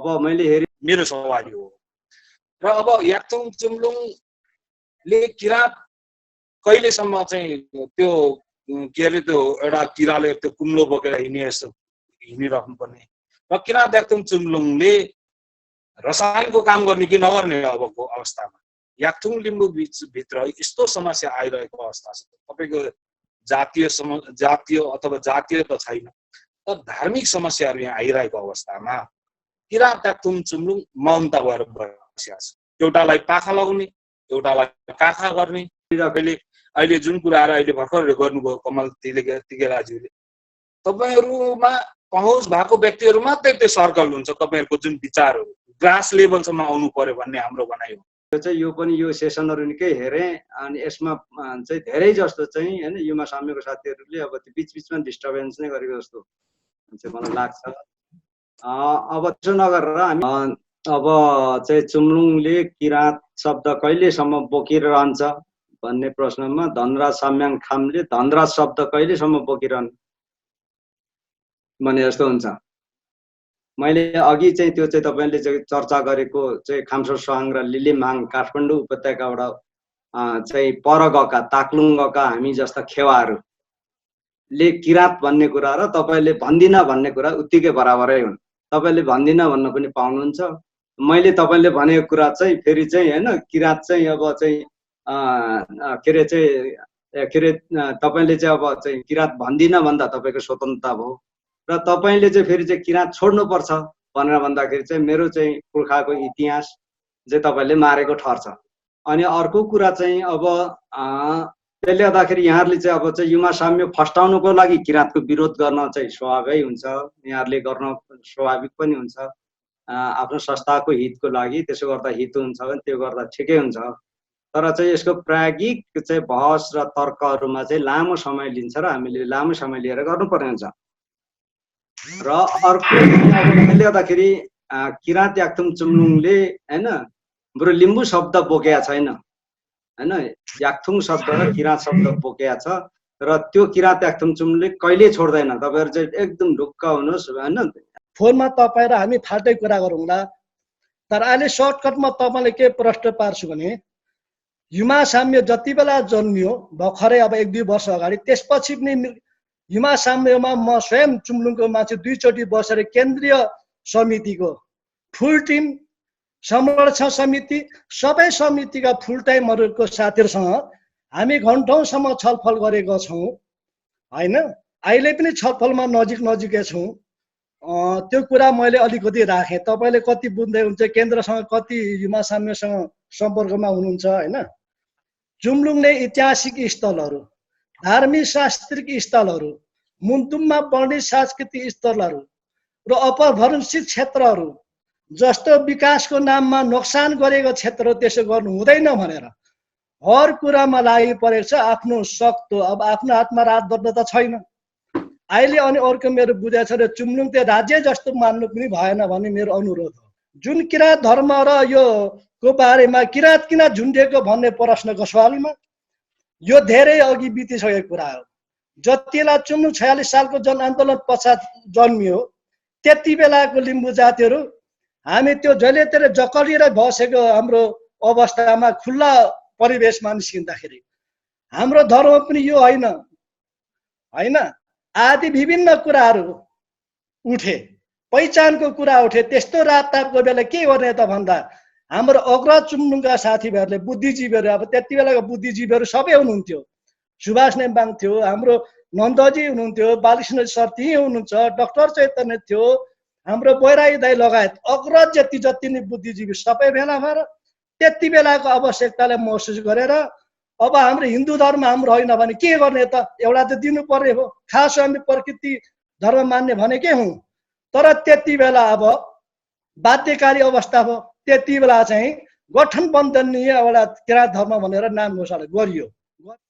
अब मैले हेरेँ मेरो सवाल हो। र अब याक्थुङ चुम्लुङले किराँत कहिलेसम्म चाहिँ त्यो के अरे त्यो एउटा किराले त्यो कुम्लो बोकेर हिँडिराख्नुपर्ने र किराँत याक्थुङ चुम्लुङले रसायनको काम गर्ने कि नगर्ने अबको अवस्थामा याक्थुङ लिम्बू भित्र यस्तो समस्या आइरहेको अवस्था छ। तपाईँको जातीय अथवा जातीय त छैन तर धार्मिक समस्याहरू यहाँ आइरहेको अवस्थामा किराँत याक्थुङ चुम्लुङ मौनता भएर बसिरहेको छ। एउटालाई पाखा लगाउने एउटालाई काखा गर्ने। अहिले जुन कुराहरू अहिले भर्खर गर्नुभयो कमल तिगेलाज्यूले, तपाईँहरूमा पहुँच भएको व्यक्तिहरू मात्रै त्यो सर्कल हुन्छ। तपाईँहरूको जुन विचारहरू ग्रास लेभलसम्म आउनु पर्यो भन्ने हाम्रो भनाइ हो। यो पनि यो सेसनहरू निकै हेरेँ अनि यसमा चाहिँ धेरै जस्तो चाहिँ हैन युमा साम्यको साथीहरूले अब त्यो बिचबिचमा डिस्टर्बेन्स नै गरेको जस्तो चाहिँ मलाई लाग्छ। अब त्यसो नगरेर हामी अब चाहिँ चुम्लुङले किराँत शब्द कहिलेसम्म बोकिरहन्छ भन्ने प्रश्नमा धनराज साम्याङ खामले धनराज शब्द कहिलेसम्म बोकिरहन् भने जस्तो हुन्छ। मैले अघि चाहिँ त्यो चाहिँ तपाईँले चाहिँ चर्चा गरेको चाहिँ खाम्सो स्वाङ र लिलिमाङ काठमाडौँ उपत्यकाबाट चाहिँ पर गएका ताक्लुङ गएका हामी जस्ता खेवाहरूले किराँत भन्ने कुरा र तपाईँले भन्दिनँ भन्ने कुरा उत्तिकै बराबरै हुन्। तपाईँले भन्दिनँ भन्न पनि पाउनुहुन्छ। मैले तपाईँले भनेको कुरा चाहिँ फेरि चाहिँ होइन किराँत चाहिँ अब चाहिँ तपाईँले चाहिँ अब चाहिँ किराँत भन्दिनँ भन्दा तपाईँको स्वतन्त्रता भयो र तपाईँले चाहिँ फेरि चाहिँ किराँत छोड्नुपर्छ भनेर भन्दाखेरि चाहिँ मेरो चाहिँ पुर्खाको इतिहास चाहिँ तपाईँले मारेको ठर्छ। अनि अर्को कुरा चाहिँ अब त्यसले गर्दाखेरि यहाँहरूले चाहिँ अब चाहिँ युमा साम्य फस्टाउनुको लागि किराँतको विरोध गर्न चाहिँ स्वाभाविक हुन्छ, यहाँहरूले गर्न स्वाभाविक पनि हुन्छ आफ्नो संस्थाको हितको लागि। त्यसो गर्दा हित हुन्छ भने त्यो गर्दा ठिकै हुन्छ। तर चाहिँ यसको प्रायोगिक चाहिँ बहस र तर्कहरूमा चाहिँ लामो समय लिन्छ र हामीले लामो समय लिएर गर्नुपर्ने हुन्छ। र अर्को त्यसले गर्दाखेरि किराँत याक्थुङ चुम्लुङले होइन बरु लिम्बू शब्द बोकेका छैन होइन, याक्थुङ शब्द र किराँत शब्द बोकेका छ र त्यो किराँत याक्थुङ चुम्लुङले कहिले छोड्दैन। तपाईँहरू चाहिँ एकदम ढुक्क हुनुहोस् होइन। फोनमा तपाईँ र हामी फाल्टै कुरा गरौँला तर अहिले सर्टकटमा तपाईँले के प्रश्न पार्छु भने युमा साम्य जति बेला जन्मियो भर्खरै अब 1-2 वर्ष अगाडि त्यसपछि पनि युमा साम्यमा म स्वयं चुम्लुङको मान्छे 2 चोटि बसेर केन्द्रीय समितिको फुल टिम संरक्षण समिति सबै समितिका फुल टाइमहरूको साथीहरूसँग हामी घन्टौँसम्म छलफल गरेका छौँ होइन। अहिले पनि छलफलमा नजिकै छौँ। त्यो कुरा मैले अलिकति राखेँ। तपाईँले कति बुझ्दै हुन्छ केन्द्रसँग कति युमा साम्यसँग सम्पर्कमा हुनुहुन्छ होइन। चुम्लुङले ऐतिहासिक स्थलहरू, धार्मिक सांस्कृतिक स्थलहरू, मुन्तुममा पढ्ने सांस्कृतिक स्थलहरू र अपभ्रंशित क्षेत्रहरू जस्तो विकासको नाममा नोक्सान गरेको क्षेत्र त्यसो गर्नु हुँदैन भनेर हर कुरामा लागि परेको छ। आफ्नो सक्तो अब आफ्नो हातमा राज दण्ड त छैन अहिले। अनि अर्को मेरो बुझाइ छ र चुम्लुङ त्यो राज्य जस्तो मान्नु पनि भएन भन्ने मेरो अनुरोध हो। जुन किराँत धर्म र यो को बारेमा किराँत किन झुन्डिएको भन्ने प्रश्नको सवालमा यो धेरै अघि बितिसकेको कुरा हो। जति बेला चुम्लुङ 46 सालको जनआन्दोलन पश्चात जन्मियो त्यति बेलाको लिम्बू जातिहरू हामी त्यो जहिले तेरे जकलिएर बसेको हाम्रो अवस्थामा खुल्ला परिवेशमा निस्किँदाखेरि हाम्रो धर्म पनि यो होइन होइन। आदि विभिन्न कुराहरू उठे, पहिचानको कुरा उठे। त्यस्तो राततापको बेला के गर्ने त भन्दा हाम्रो अग्रज चुम्लुङका साथीभाइहरूले बुद्धिजीवीहरू अब त्यति बेलाको बुद्धिजीवीहरू सबै हुनुहुन्थ्यो। सुभाष नेम्बाङ थियो, हाम्रो नन्दजी हुनुहुन्थ्यो, बालकृष्ण सर त्यहीँ हुनुहुन्छ, डाक्टर चैतन्य थियो, हाम्रो बैरागी दाई लगायत अग्रज जति नै बुद्धिजीवी सबै भेला भएर त्यति बेलाको आवश्यकतालाई महसुस गरेर अब हाम्रो हिन्दू धर्म हाम्रो होइन भने के गर्ने त एउटा त दिनु पर्ने हो। खास हामी प्रकृति धर्म मान्ने भनेकै हौँ तर त्यति बेला अब बाध्यकारी अवस्था भयो। त्यति बेला चाहिँ गठन बन्धनीय एउटा किराँत धर्म भनेर नाम घोषणा गरियो।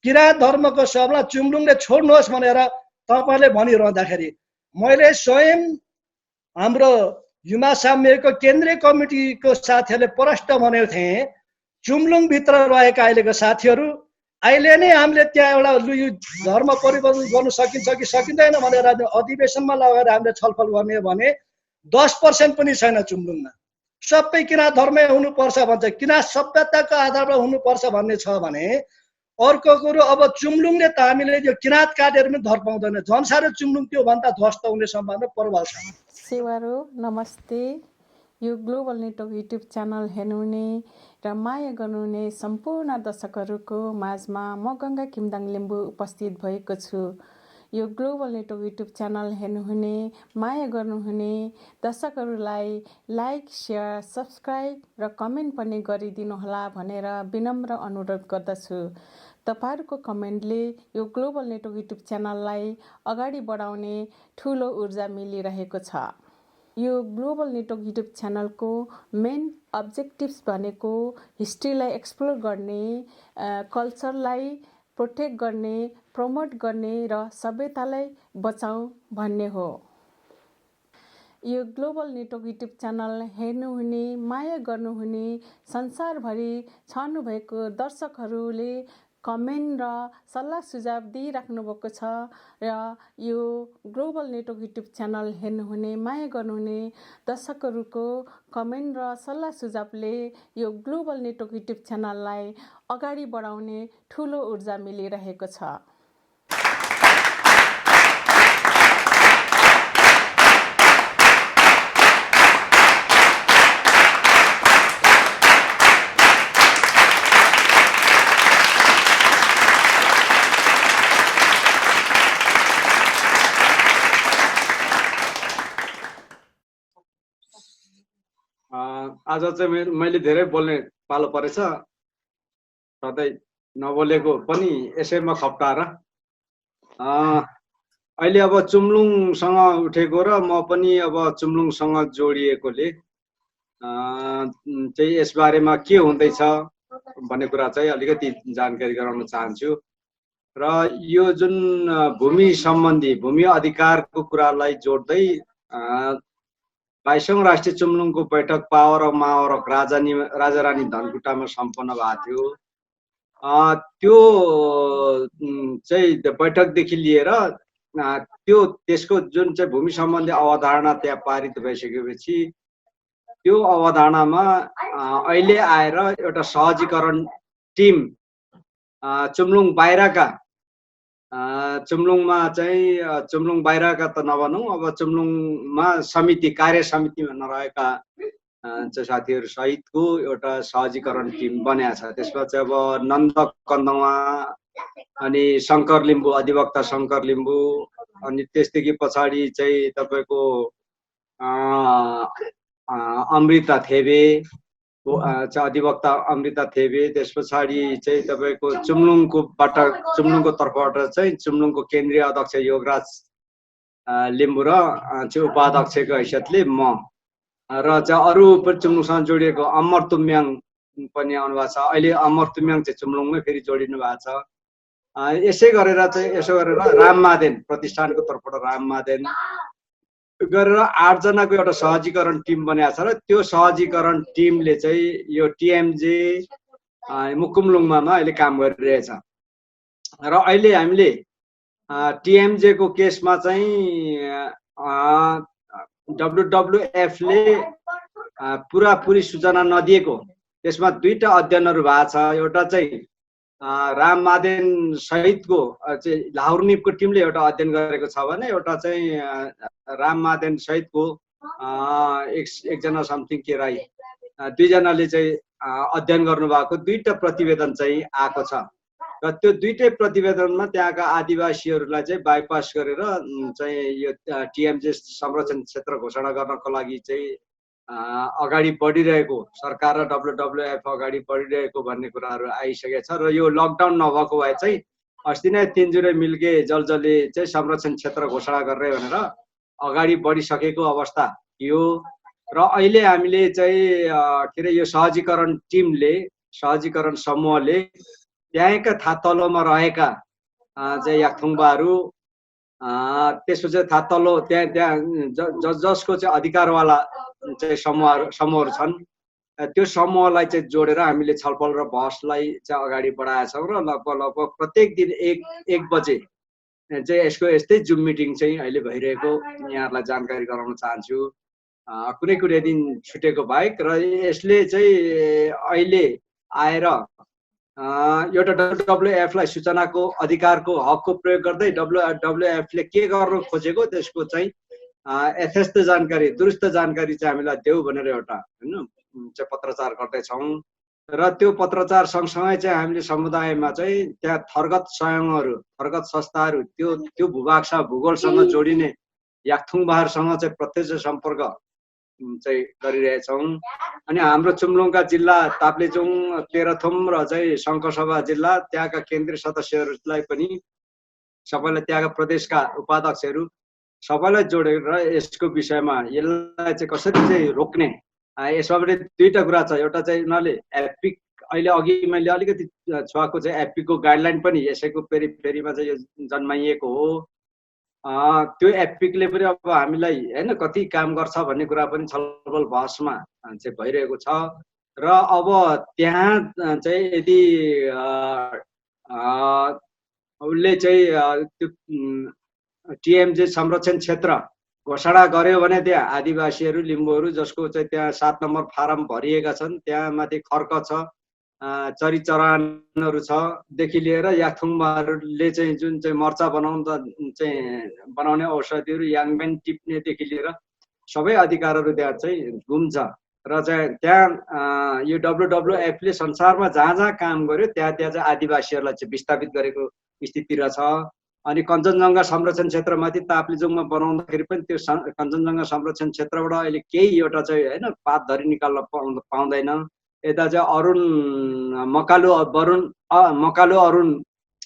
किराँत धर्मको सबलाई चुम्लुङले छोड्नुहोस् भनेर तपाईँले भनिरहँदाखेरि मैले स्वयं हाम्रो युमा साम्यको केन्द्रीय कमिटीको साथीहरूले प्रष्ट भनेको थिएँ चुम्लुङभित्र रहेका अहिलेको साथीहरू अहिले नै हामीले त्यहाँ एउटा यो धर्म परिवर्तन गर्न सकिन्छ कि सकिँदैन भनेर अधिवेशनमा लगेर हामीले छलफल गर्ने भने 10% पनि छैन चुम्लुङमा। सबै किराँत धर्मै हुनुपर्छ भन्छ, किराँत सभ्यताको आधारमा हुनुपर्छ भन्ने छ भने अर्को कुरो अब चुम्लुङले त हामीले यो किराँत काटेर पनि धर पाउँदैन, झन् साह्रो चुम्लुङ त्यो भन्दा ध्वस्त हुने सम्भावना प्रबल छ। सेवारो नमस्ते। यो ग्लोबल नेटवर्क युट्युब च्यानल हेर्नुहुने र माया गर्नुहुने सम्पूर्ण दर्शकहरूको माझमा म गङ्गा किमदाङ लिम्बू उपस्थित भएको छु। यो ग्लोबल नेटवर्क युट्युब च्यानल हेर्नुहुने माया गर्नुहुने दर्शकहरूलाई लाइक, सेयर, सब्सक्राइब र कमेन्ट पनि गरिदिनुहोला भनेर विनम्र अनुरोध गर्दछु। तपाईहरूको कमेन्टले यो ग्लोबल नेटवर्क युट्युब च्यानललाई अगाडि बढाउने ठुलो ऊर्जा मिलिरहेको छ। यो ग्लोबल नेटवर्क युट्युब च्यानलको मेन अब्जेक्टिभ्स भनेको हिस्ट्रीलाई एक्सप्लोर गर्ने, कल्चरलाई प्रोटेक्ट गर्ने, प्रमोट गर्ने र सभ्यतालाई बचाऊ भन्ने हो। यो ग्लोबल नेटवर्क युट्युब च्यानल हेर्नुहुने, माया गर्नुहुने, संसारभरि छर्नुभएको दर्शकहरूले कमेन्ट र सल्लाह सुझाव दिइराख्नु भएको छ र यो ग्लोबल नेटवर्क युट्युब च्यानल हेर्नुहुने, माया गर्नुहुने दर्शकहरूको कमेन्ट र सल्लाह सुझावले यो ग्लोबल नेटवर्क युट्युब च्यानललाई अगाडि बढाउने ठुलो ऊर्जा मिलिरहेको छ। आज चाहिँ मैले धेरै बोल्ने पालो परेछ, सधैँ नबोलेको पनि यसैमा खप्टाएर अहिले अब चुम्लुङसँग उठेको र म पनि अब चुम्लुङसँग जोडिएकोले चाहिँ यसबारेमा के हुँदैछ भन्ने कुरा चाहिँ अलिकति जानकारी गराउन चाहन्छु। र यो जुन भूमि सम्बन्धी, भूमि अधिकारको कुरालाई जोड्दै 22औं राष्ट्रिय चुम्लुङको बैठक पावर अफ मावरक राजा रानी धनकुटामा सम्पन्न भएको थियो। त्यो चाहिँ बैठकदेखि लिएर त्यसको जुन चाहिँ भूमि सम्बन्धी अवधारणा त्यहाँ पारित भइसकेपछि त्यो अवधारणामा अहिले आएर एउटा सहजीकरण टिम चुम्लुङ बाहिरका, चुम्लुङमा चाहिँ चुम्लुङ बाहिरका त नभनौँ, अब चुम्लुङमा समिति, कार्य समितिमा नरहेका साथीहरू सहितको एउटा सहजीकरण टिम बनेको छ। त्यसमा चाहिँ अब नन्द कन्दवा अनि शङ्कर लिम्बू, अधिवक्ता शङ्कर लिम्बू, अनि त्यसदेखि पछाडि चाहिँ तपाईँको अमृता थेबे, अधिवक्ता अमृता थेबे, त्यस पछाडि चाहिँ तपाईँको चुम्लुङको तर्फबाट चाहिँ चुम्लुङको केन्द्रीय अध्यक्ष योगराज लिम्बू र चाहिँ उपाध्यक्षको हैसियतले म र चाहिँ अरू पनि चुम्लुङसँग जोडिएको अमर तुम्याङ पनि आउनु भएको छ। अहिले अमर तुम्याङ चाहिँ चुम्लुङमै फेरि जोडिनु भएको छ। यसो गरेर राममादेन प्रतिष्ठानको तर्फबाट राममादेन गरेर 8 जनाको एउटा सहजीकरण टिम बनेको छ र त्यो सहजीकरण टिमले चाहिँ यो टिएमजे मुकुमलुङमा अहिले काम गरिरहेछ। र अहिले हामीले टिएमजे को केसमा चाहिँ डब्लुडब्लुएफले पुरापुरी सूचना नदिएको, त्यसमा 2टा अध्ययनहरू भएको छ। एउटा चाहिँ राममादेन सहितको चाहिँ लाहुरनिपको टिमले एउटा अध्ययन गरेको छ भने एउटा चाहिँ राममादेन सहितको एकजना समथिङ के राई, 2 जनाले चाहिँ अध्ययन गर्नुभएको 2टा प्रतिवेदन चाहिँ आएको छ। र त्यो 2टै प्रतिवेदनमा त्यहाँका आदिवासीहरूलाई चाहिँ बाइपास गरेर चाहिँ यो टिएमजे संरक्षण क्षेत्र घोषणा गर्नको लागि चाहिँ अगाडि बढिरहेको, सरकार र डब्लुडब्लुएफ अगाडि बढिरहेको भन्ने कुराहरू आइसकेको छ। र यो लकडाउन नभएको भए चाहिँ अस्ति नै 3 जुरे मिल्के जलजले चाहिँ संरक्षण क्षेत्र घोषणा गर्ने भनेर अगाडि बढिसकेको अवस्था थियो। र अहिले हामीले चाहिँ के अरे यो सहजीकरण टिमले, सहजीकरण समूहले त्यहाँका थातलोमा रहेका चाहिँ याक्थुङबाहरू, त्यसपछि थातलो त्यहाँ जसको चाहिँ अधिकारवाला चाहिँ समूहहरू छन्, त्यो समूहलाई चाहिँ जोडेर हामीले छलफल र बहसलाई चाहिँ अगाडि बढाएका छौँ। र लगभग प्रत्येक दिन 1 बजे चाहिँ यसको यस्तै जुम मिटिङ चाहिँ अहिले भइरहेको यहाँहरूलाई जानकारी गराउन चाहन्छु। कुनै कुनै दिन छुटेको बाहेक। र यसले चाहिँ अहिले आएर एउटा WWF लाई सूचनाको अधिकारको हकको प्रयोग गर्दै WWF ले के गर्न खोजेको त्यसको चाहिँ यथेष्ट जानकारी, दुरुस्त जानकारी चाहिँ हामीलाई देऊ भनेर एउटा हैन चाहिँ पत्रचार गर्दैछौँ। र त्यो पत्रचार सँगसँगै चाहिँ हामीले समुदायमा चाहिँ त्यहाँ थरगत संयमहरू, थरगत संस्थाहरू, त्यो भूभागसँग भूगोलसँग जोडिने याकथुङबारसँग चाहिँ प्रत्यक्ष सम्पर्क चाहिँ गरिरहेछौँ। अनि हाम्रो चुम्लुङका जिल्ला ताप्लेजुङ, तेह्रथुम र चाहिँ शङ्खसभा जिल्ला त्यहाँका केन्द्रीय सदस्यहरूलाई पनि सबैलाई, त्यहाँका प्रदेशका उपाध्यक्षहरू सबैलाई जोडेर यसको विषयमा यसलाई चाहिँ कसरी चाहिँ रोक्ने, यसमा पनि दुईटा कुरा छ। एउटा चाहिँ उनीहरूले एपिक, अहिले अघि मैले अलिकति छुवाको चाहिँ एपिकको गाइडलाइन पनि यसैको फेरिमा चाहिँ यो जन्माइएको हो। त्यो एपिकले पनि अब हामीलाई हैन कति काम गर्छ भन्ने कुरा पनि छलफल बहसमा चाहिँ भइरहेको छ। र अब त्यहाँ चाहिँ यदि उसले चाहिँ त्यो TMJ संरक्षण क्षेत्र घोषणा गर्यो भने त्यहाँ आदिवासीहरू, लिम्बूहरू जसको चाहिँ त्यहाँ 7 नम्बर फारम भरिएका छन्, त्यहाँ माथि खर्क छ, चरी चरानहरू छ देखि लिएर याकथुङबाहरूले चाहिँ जुन चाहिँ मर्चा बनाउने औषधिहरू, याङबेन टिप्नेदेखि लिएर सबै अधिकारहरू त्यहाँ चाहिँ गुम्छ। र चाहिँ त्यहाँ यो WWF ले संसारमा जहाँ जहाँ काम गर्यो त्यहाँ चाहिँ आदिवासीहरूलाई चाहिँ विस्थापित गरेको स्थिति रहेछ। अनि कञ्चनजङ्घा संरक्षण क्षेत्रमाथि ताप्लेजुङमा बनाउँदाखेरि पनि त्यो कञ्चनजङ्घा संरक्षण क्षेत्रबाट अहिले केही एउटा चाहिँ हैन पातधरी निकाल्न पाउँदैन। यता चाहिँ अरुण मकालु अरुण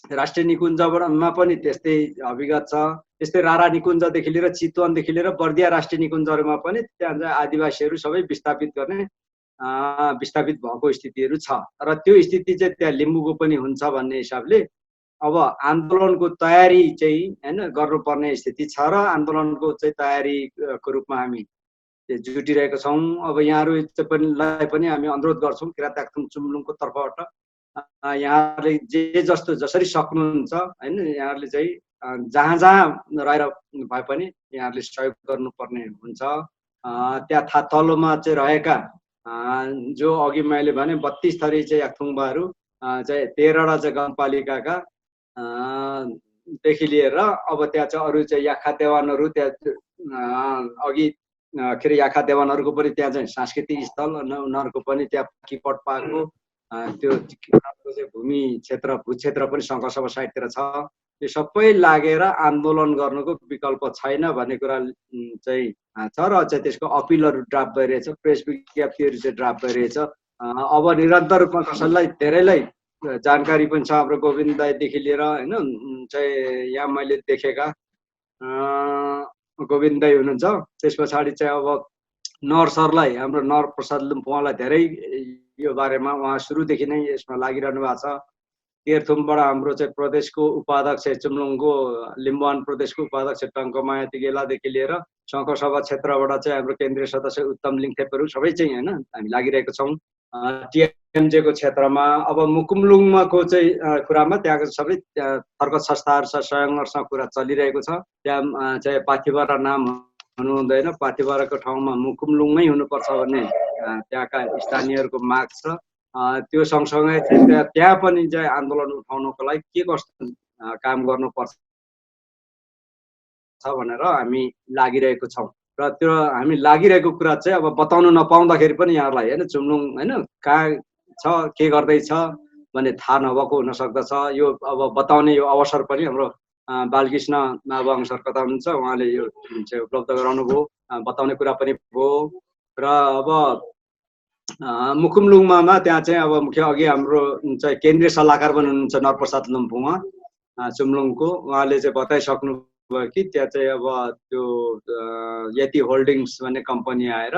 राष्ट्रिय निकुञ्जमा पनि त्यस्तै विगत छ। त्यस्तै रारा निकुञ्जदेखि लिएर चितवनदेखि लिएर बर्दिया राष्ट्रिय निकुञ्जहरूमा पनि त्यहाँ चाहिँ आदिवासीहरू सबै विस्थापित भएको स्थितिहरू छ। र त्यो स्थिति चाहिँ त्यहाँ लिम्बूको पनि हुन्छ भन्ने हिसाबले अब आन्दोलनको तयारी चाहिँ हैन गर्नुपर्ने स्थिति छ। र आन्दोलनको चाहिँ तयारीको रूपमा हामी जुटिरहेका छौँ। अब यहाँहरू पनि हामी अनुरोध गर्छौँ किराँत याकथुङ चुम्लुङको तर्फबाट यहाँहरूले जसरी सक्नुहुन्छ हैन, यहाँहरूले चाहिँ जहाँ जहाँ रहेर भए पनि यहाँहरूले सहयोग गर्नुपर्ने हुन्छ। त्यहाँ तल्लोमा चाहिँ रहेका जो अघि मैले भने 32 थरी चाहिँ याकथुङबाहरू चाहिँ 13वटा चाहिँ गाउँपालिकाका देखि लिएर अब त्यहाँ चाहिँ अरू चाहिँ याखा देवानहरू, त्यहाँ अघि के अरे याखा देवानहरूको पनि त्यहाँ चाहिँ सांस्कृतिक स्थल, उनीहरूको पनि त्यहाँ किपट पाएको त्यो भूमि क्षेत्र भूक्षेत्र पनि शङ्खसभा साइडतिर छ। यो सबै लागेर आन्दोलन गर्नुको विकल्प छैन भन्ने कुरा चाहिँ छ। र चाहिँ त्यसको अपिलहरू ड्राफ्ट भइरहेछ, प्रेस विज्ञप्तिहरू चाहिँ ड्राफ्ट भइरहेछ। अब निरन्तर रूपमा कसैलाई धेरैलाई जानकारी पनि छ, हाम्रो गोविन्द दाईदेखि लिएर हैन चाहिँ यहाँ मैले देखेका गोविन्द दाई हुनुहुन्छ। त्यस पछाडि चाहिँ अब नर सरलाई, हाम्रो नर प्रसाद लिम्बुवालाई धेरै यो बारेमा उहाँ सुरुदेखि नै यसमा लागिरहनु भएको छ। तेह्रथुमबाट हाम्रो चाहिँ प्रदेशको उपाध्यक्ष, चुम्लुङको लिम्बुवान प्रदेशको उपाध्यक्ष टङ्कमाया तिगेलादेखि लिएर शङ्खसभा क्षेत्रबाट चाहिँ हाम्रो केन्द्रीय सदस्य उत्तम लिङथेपहरू सबै चाहिँ हैन हामी लागिरहेको छौँ। TMJ को क्षेत्रमा अब मुकुमलुङमाको चाहिँ कुरामा त्यहाँको सबै थरगत संस्थाहरूसँग संयमहरूसँग कुरा चलिरहेको छ। त्यहाँ चाहिँ पाथिभरा नाम हुनु हुँदैन, पाथिभराको ठाउँमा मुकुमलुङमै हुनुपर्छ भन्ने त्यहाँका स्थानीयहरूको माग छ। त्यो सँगसँगै चाहिँ त्यहाँ पनि चाहिँ आन्दोलन उठाउनको लागि के कस्तो काम गर्नुपर्छ भनेर हामी लागिरहेको छौँ। र त्यो हामी लागिरहेको कुरा चाहिँ अब बताउनु नपाउँदाखेरि पनि यहाँहरूलाई हैन चुम्लुङ हैन कहाँ छ, के गर्दैछ भन्ने थाहा नभएको हुन सक्दछ। यो अब बताउने यो अवसर पनि हाम्रो बालकृष्ण नाबाङ सर कता हुनुहुन्छ, उहाँले यो चाहिँ उपलब्ध गराउनु भयो, बताउने कुरा पनि भयो। र अब मुकुमलुङमा त्यहाँ चाहिँ अब मुख्य अघि हाम्रो चाहिँ केन्द्रीय सल्लाहकार पनि हुनुहुन्छ नरप्रसाद लिम्बुवा चुम्लुङको, उहाँले चाहिँ बताइसक्नु भयो कि त्यहाँ चाहिँ अब त्यो यति होल्डिङ्स भन्ने कम्पनी आएर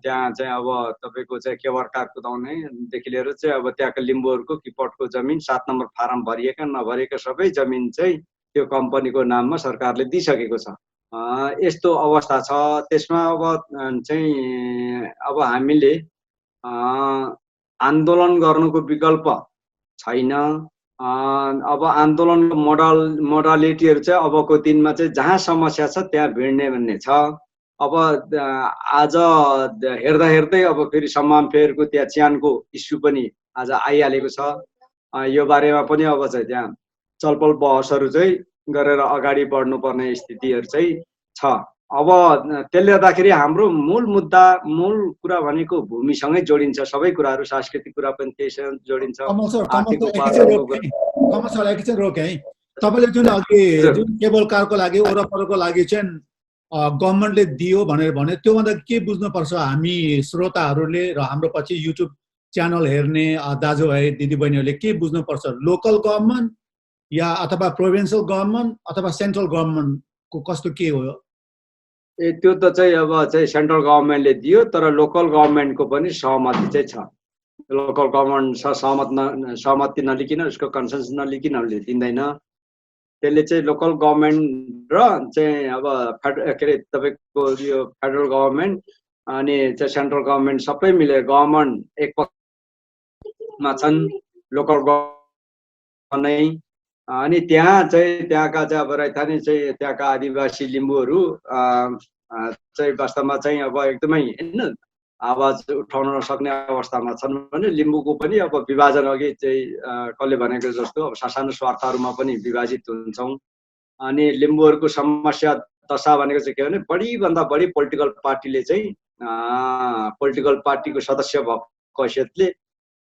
त्यहाँ चाहिँ अब तपाईँको चाहिँ केवर काग कुदाउनेदेखि लिएर चाहिँ अब त्यहाँको लिम्बूहरूको किपटको जमिन 7 नम्बर फारम भरिएका नभरिएका सबै जमिन चाहिँ त्यो कम्पनीको नाममा सरकारले दिइसकेको छ। यस्तो अवस्था छ। त्यसमा अब चाहिँ अब हामीले आन्दोलन गर्नुको विकल्प छैन। अब आन्दोलनको मोडालिटीहरू चाहिँ अबको दिनमा चाहिँ जहाँ समस्या छ त्यहाँ भिड्ने भन्ने छ। अब आज हेर्दा हेर्दै अब फेरि सम्मान फेयरको त्यहाँ च्यानको इस्यु पनि आज आइहालेको छ। यो बारेमा पनि अब चाहिँ त्यहाँ छलफल बहसहरू चाहिँ गरेर अगाडि बढ्नुपर्ने स्थितिहरू चाहिँ छ। अब त्यसले गर्दाखेरि हाम्रो मूल मुद्दा मूल कुरा भनेको भूमिसँगै जोडिन्छ, सबै कुराहरू सांस्कृतिक कुरा पनि त्यसैसँग जोडिन्छ, आर्थिक उपार्जनको कुरा। कमल सर एकैछिन रोके है। तपाईँले जुन अघि जुन केबल कारको लागि वरपरको लागि चाहिँ गभर्मेन्टले दियो भनेर भने त्योभन्दा के बुझ्नुपर्छ हामी श्रोताहरूले र हाम्रो पछि युट्युब च्यानल हेर्ने दाजुभाइ दिदीबहिनीहरूले के बुझ्नुपर्छ? लोकल गभर्मेन्ट या अथवा प्रोभिन्सियल गभर्मेन्ट अथवा सेन्ट्रल गभर्मेन्टको कस्तो के हो? त्यो त चाहिँ अब चाहिँ सेन्ट्रल गभर्मेन्टले दियो, तर लोकल गभर्मेन्टको पनि सहमति चाहिँ छ। लोकल गभर्मेन्ट सहमति नलिकन उसको कन्सेन्स नलिकन उसले दिँदैन। त्यसले चाहिँ लोकल गभर्मेन्ट र चाहिँ अब के अरे तपाईँको यो फेडरल गभर्मेन्ट अनि चाहिँ सेन्ट्रल गभर्मेन्ट सबै मिलेर गभर्मेन्ट एक पक्षमा छन्, लोकल गभर्मेन्ट नै। अनि त्यहाँ चाहिँ त्यहाँका चाहिँ अब रैथाने चाहिँ त्यहाँका आदिवासी लिम्बूहरू चाहिँ वास्तवमा चाहिँ अब एकदमै होइन आवाज उठाउन नसक्ने अवस्थामा छन् भने लिम्बूको पनि अब विभाजन अघि चाहिँ कसले भनेको जस्तो अब सानो स्वार्थहरूमा पनि विभाजित हुन्छौँ। अनि लिम्बूहरूको समस्या दशा भनेको चाहिँ के भने बढीभन्दा बढी पोलिटिकल पार्टीले चाहिँ पोलिटिकल पार्टीको सदस्य भएको हैसियतले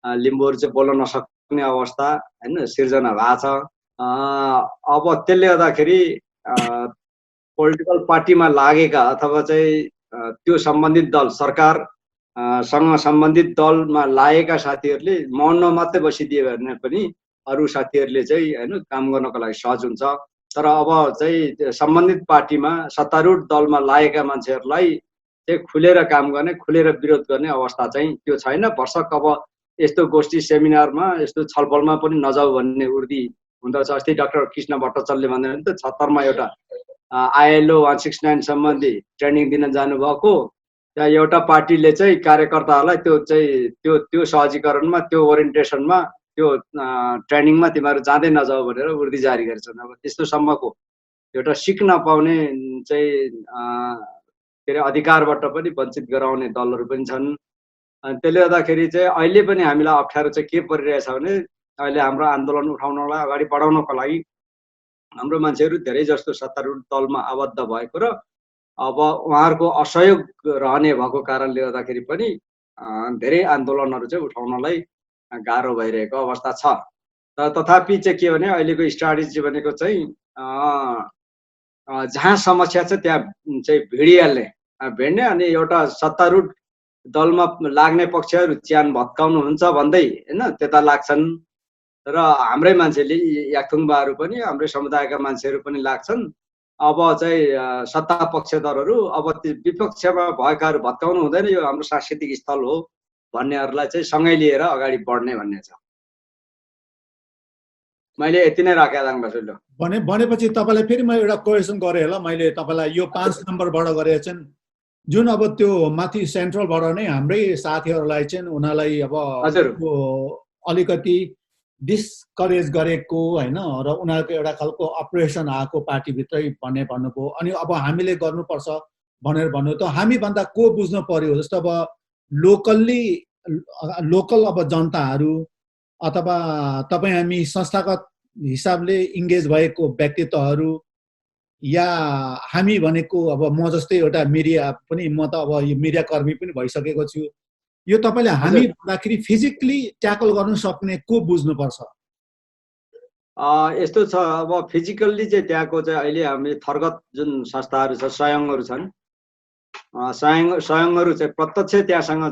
लिम्बूहरू चाहिँ बोल्न नसक्ने अवस्था होइन सिर्जना भएको छ। अब त्यसले गर्दाखेरि पोलिटिकल पार्टीमा लागेका अथवा चाहिँ त्यो सम्बन्धित दल सरकार सँग सम्बन्धित दलमा लागेका साथीहरूले मौनमा मात्रै बसिदियो भने पनि अरू साथीहरूले चाहिँ होइन काम गर्नको लागि सहज हुन्छ। तर अब चाहिँ सम्बन्धित पार्टीमा सत्तारूढ दलमा लागेका मान्छेहरूलाई चाहिँ खुलेर काम गर्ने, खुलेर विरोध गर्ने अवस्था चाहिँ त्यो छैन। भर्सक अब यस्तो गोष्ठी सेमिनारमा यस्तो छलफलमा पनि नजाऊ भन्ने उर्दी हुँदछ। अस्ति डाक्टर कृष्ण भट्टाचार्यले भन्दै त 76 मा एउटा ILO 169 सम्बन्धी ट्रेनिङ दिन जानुभएको, त्यहाँ एउटा पार्टीले चाहिँ कार्यकर्ताहरूलाई त्यो चाहिँ त्यो सहजीकरणमा त्यो ओरिएन्टेसनमा त्यो ट्रेनिङमा तिमीहरू जाँदै नजाऊ भनेर उर्दी जारी गरेछन्। अब त्यस्तोसम्मको एउटा सिक्न पाउने चाहिँ के अरे अधिकारबाट पनि वञ्चित गराउने दलहरू पनि छन्। अनि त्यसले गर्दाखेरि चाहिँ अहिले पनि हामीलाई अप्ठ्यारो चाहिँ के परिरहेछ भने अहिले हाम्रो आन्दोलन उठाउनलाई अगाडि बढाउनको लागि हाम्रो मान्छेहरू धेरै जस्तो सत्तारूढ दलमा आबद्ध भएको र अब उहाँहरूको असहयोग रहने भएको कारणले गर्दाखेरि पनि धेरै आन्दोलनहरू चाहिँ उठाउनलाई गाह्रो भइरहेको अवस्था छ। तर तथापि चाहिँ के भने अहिलेको स्ट्राटेजी भनेको चाहिँ जहाँ समस्या छ त्यहाँ चाहिँ भिड्ने अनि एउटा सत्तारूढ दलमा लाग्ने पक्षहरू च्यान भत्काउनुहुन्छ भन्दै होइन त्यता लाग्छन् र हाम्रै मान्छेले याक्थुङबाहरू पनि हाम्रै समुदायका मान्छेहरू पनि लाग्छन्। अब चाहिँ सत्ता पक्षधरहरू अब विपक्षमा भएकाहरू भत्काउनु हुँदैन, यो हाम्रो सांस्कृतिक स्थल हो भन्नेहरूलाई चाहिँ सँगै लिएर अगाडि बढ्ने भन्ने छ। मैले यति नै राखेँ दाङबासुलो। भनेपछि तपाईँलाई फेरि म एउटा क्वेसन गरेँ होला, मैले तपाईँलाई यो 5 नम्बरबाट गरेको चाहिँ जुन अब त्यो माथि सेन्ट्रलबाट नै हाम्रै साथीहरूलाई चाहिँ उनीहरूलाई अब अलिकति डिस्करेज गरेको होइन र उनीहरूको एउटा खालको अपरेसन आएको पार्टीभित्रै भन्नुभयो। अनि अब हामीले गर्नुपर्छ भनेर भन्नु त हामीभन्दा को बुझ्नु पर्यो? जस्तो अब लोकल अब जनताहरू अथवा तपाईँ हामी संस्थागत हिसाबले इङ्गेज भएको व्यक्तित्वहरू या हामी भनेको अब म जस्तै एउटा मिडिया पनि, म त अब यो मिडिया कर्मी पनि भइसकेको छु, यो तपाईँले हामी भन्दाखेरि फिजिकली ट्याकल गर्न सक्ने को बुझ्नुपर्छ? यस्तो छ अब फिजिकल्ली चाहिँ त्यहाँको चाहिँ अहिले हामी थर्गत जुन संस्थाहरू छ संयङहरू छन्, संयङहरू चाहिँ प्रत्यक्ष त्यहाँसँग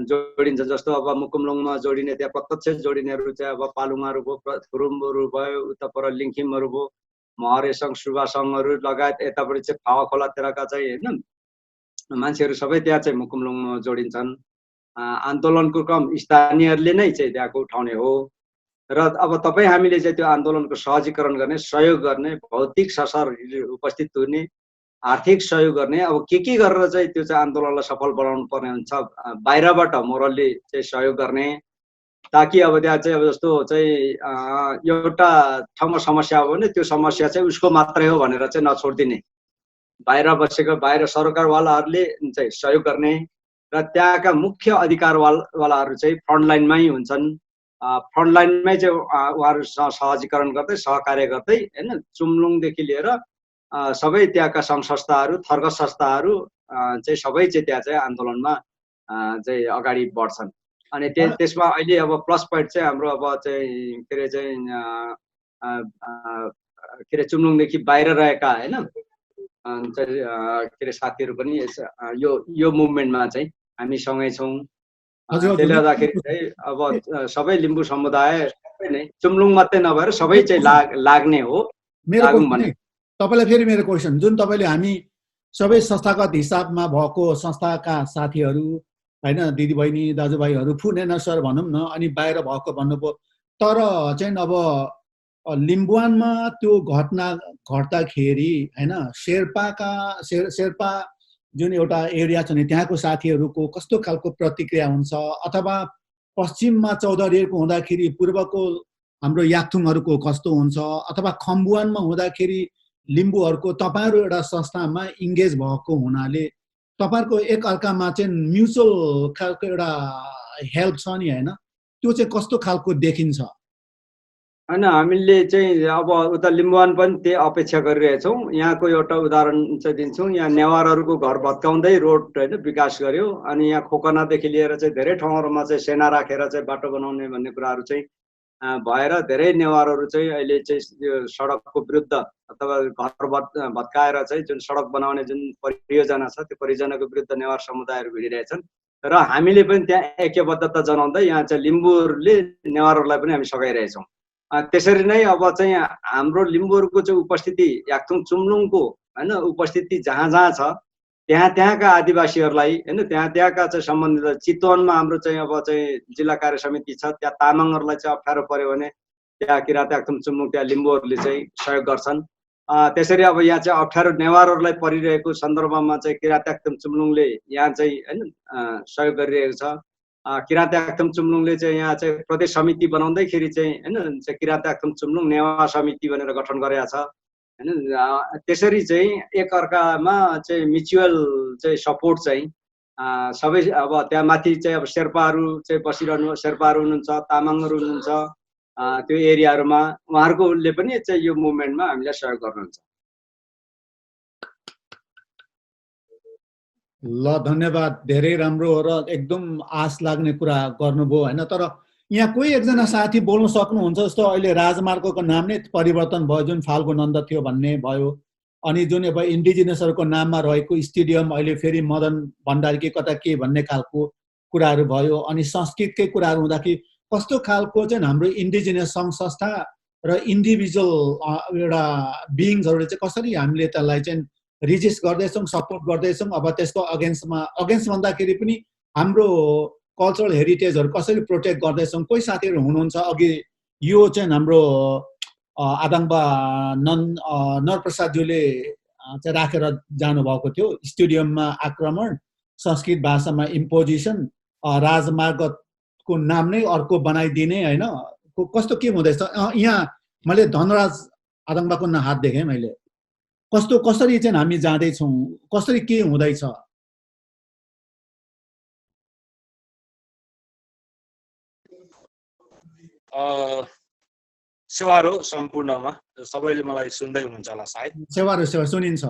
जोडिन्छ। जस्तो अब मुकुमलुङमा जोडिने त्यहाँ प्रत्यक्ष जोडिनेहरू चाहिँ अब पालुङहरू भयो, थुरुम्बुहरू भयो, उता पर लिङखिमहरू भयो, महरे सङ्घ सुब्बा सङ्घहरू लगायत यतापट्टि चाहिँ फावा खोलातिरका चाहिँ होइन मान्छेहरू सबै त्यहाँ चाहिँ मुकुमलुङमा जोडिन्छन्। आन्दोलनको क्रम स्थानीयहरूले नै चाहिँ त्यहाँको उठाउने हो र अब तपाईँ हामीले चाहिँ त्यो आन्दोलनको सहजीकरण गर्ने, सहयोग गर्ने, भौतिक ससार उपस्थित हुने, आर्थिक सहयोग गर्ने, अब के गरेर चाहिँ त्यो चाहिँ आन्दोलनलाई सफल बनाउनु पर्ने हुन्छ। बाहिरबाट मोरलले चाहिँ सहयोग गर्ने ताकि अब त्यहाँ चाहिँ अब जस्तो चाहिँ एउटा ठाउँमा समस्या हो भने त्यो समस्या चाहिँ उसको मात्रै हो भनेर चाहिँ नछोडिदिने, बाहिर बसेको बाहिर सरकारवालाहरूले चाहिँ सहयोग गर्ने र त्यहाँका मुख्य अधिकारवालाहरू चाहिँ फ्रन्टलाइनमै हुन्छन्। फ्रन्टलाइनमै चाहिँ उहाँहरूसँग सहजीकरण गर्दै सहकार्य गर्दै होइन चुम्लुङदेखि लिएर सबै त्यहाँका सङ्घ संस्थाहरू थर्क संस्थाहरू चाहिँ सबै चाहिँ त्यहाँ चाहिँ आन्दोलनमा चाहिँ अगाडि बढ्छन्। अनि त्यसमा अहिले अब प्लस पोइन्ट चाहिँ हाम्रो अब चाहिँ के अरे चाहिँ के अरे चुम्लुङदेखि बाहिर रहेका होइन के अरे साथीहरू पनि यो मुभमेन्टमा चाहिँ हामी सँगै छौँ। त्यसले गर्दाखेरि चाहिँ अब सबै लिम्बू समुदाय नै चुम्लुङ मात्रै नभएर सबै चाहिँ लाग्ने हो। तपाईँलाई फेरि मेरो क्वेसन, जुन तपाईँले हामी सबै संस्थागत हिसाबमा भएको संस्थाका साथीहरू होइन दिदीबहिनी दाजुभाइहरू फुनेन सर भनौँ न, अनि बाहिर भएको भन्नुभयो, तर चाहिँ अब लिम्बुवानमा त्यो घटना घट्दाखेरि होइन शेर्पा जुन एउटा एरिया छ नि त्यहाँको साथीहरूको कस्तो खालको प्रतिक्रिया हुन्छ, अथवा पश्चिममा चौधरीहरूको हुँदाखेरि पूर्वको हाम्रो याक्थुङहरूको कस्तो हुन्छ, अथवा खम्बुवानमा हुँदाखेरि लिम्बूहरूको तपाईँहरू एउटा संस्थामा इङ्गेज भएको हुनाले तपाईँहरूको एक अर्कामा चाहिँ म्युचुअल खालको एउटा हेल्प छ नि होइन, त्यो चाहिँ कस्तो खालको देखिन्छ? होइन हामीले चाहिँ अब उता लिम्बुवान पनि त्यही अपेक्षा गरिरहेछौँ। यहाँको एउटा उदाहरण चाहिँ दिन्छौँ। यहाँ नेवारहरूको घर भत्काउँदै रोड होइन विकास गर्यो, अनि यहाँ खोकनादेखि लिएर चाहिँ धेरै ठाउँहरूमा चाहिँ सेना राखेर चाहिँ बाटो बनाउने भन्ने कुराहरू चाहिँ भएर धेरै नेवारहरू चाहिँ अहिले चाहिँ यो सडकको विरुद्ध अथवा घर भत्काएर चाहिँ जुन सडक बनाउने जुन परियोजना छ त्यो परियोजनाको विरुद्ध नेवार समुदायहरू भिडिरहेछन्। र हामीले पनि त्यहाँ ऐक्यबद्धता जनाउँदै यहाँ चाहिँ लिम्बूहरूले नेवारहरूलाई पनि हामी सघाइरहेछौँ। त्यसरी नै अब चाहिँ हाम्रो लिम्बूहरूको चाहिँ उपस्थिति याक्थुङ चुम्लुङको होइन उपस्थिति जहाँ जहाँ छ त्यहाँका आदिवासीहरूलाई होइन त्यहाँका चाहिँ सम्बन्धित चितवनमा हाम्रो चाहिँ अब चाहिँ जिल्ला कार्य समिति छ, त्यहाँ तामाङहरूलाई चाहिँ अप्ठ्यारो पर्यो भने त्यहाँ किराँत याक्थुङ चुम्लुङ त्यहाँ लिम्बूहरूले चाहिँ सहयोग गर्छन्। त्यसरी अब यहाँ चाहिँ अप्ठ्यारो नेवारहरूलाई परिरहेको सन्दर्भमा चाहिँ किराँत याक्थुङ चुम्लुङले यहाँ चाहिँ होइन सहयोग गरिरहेको छ। किराँत याक्थुङ चुम्लुङले चाहिँ यहाँ चाहिँ प्रदेश समिति बनाउँदैखेरि चाहिँ होइन किराँत याक्थुङ चुम्लुङ नेवा समिति भनेर गठन गरेको छ होइन। त्यसरी चाहिँ एकअर्कामा चाहिँ म्युचुअल चाहिँ सपोर्ट चाहिँ सबै अब त्यहाँ माथि चाहिँ अब शेर्पाहरू चाहिँ बसिरहनु, शेर्पाहरू हुनुहुन्छ, तामाङहरू हुनुहुन्छ त्यो एरियाहरूमा, उहाँहरूकोले पनि चाहिँ यो मुभमेन्टमा हामीलाई सहयोग गर्नुहुन्छ। ल धन्यवाद, धेरै राम्रो र एकदम आश लाग्ने कुरा गर्नुभयो होइन। तर यहाँ कोही एकजना साथी बोल्न सक्नुहुन्छ? जस्तो अहिले राजमार्गको नाम नै परिवर्तन भयो, जुन फाल्गु नन्द थियो भन्ने भयो, अनि जुन अब इन्डिजिनियसहरूको नाममा रहेको स्टेडियम अहिले फेरि मदन भण्डारी कता के भन्ने खालको कुराहरू भयो, अनि संस्कृतकै कुराहरू हुँदाखेरि कस्तो खालको चाहिँ हाम्रो इन्डिजिनियस सङ्घ संस्था र इन्डिभिजुअल एउटा बिइङ्सहरूले चाहिँ कसरी हामीले त्यसलाई चाहिँ रिजिस्ट गर्दैछौँ, सपोर्ट गर्दैछौँ। अब त्यसको अगेन्स्ट भन्दाखेरि पनि हाम्रो कल्चरल हेरिटेजहरू कसरी प्रोटेक्ट गर्दैछौँ? कोही साथीहरू हुनुहुन्छ अघि यो चाहिँ हाम्रो आदाङबा नरप्रसादज्यूले चाहिँ राखेर जानुभएको थियो, स्टेडियममा आक्रमण, संस्कृत भाषामा इम्पोजिसन, राजमार्गको नाम नै अर्को बनाइदिने होइन, कस्तो के हुँदैछ? यहाँ मैले धनराज आदाङबाको हात देखेँ मैले, कसरी चाहिँ हामी जाँदैछौँ, कसरी के हुँदैछ? सेवारो सम्पूर्णमा सबैले मलाई सुन्दै हुनुहुन्छ होला सायद? सेवारो सुनिन्छ।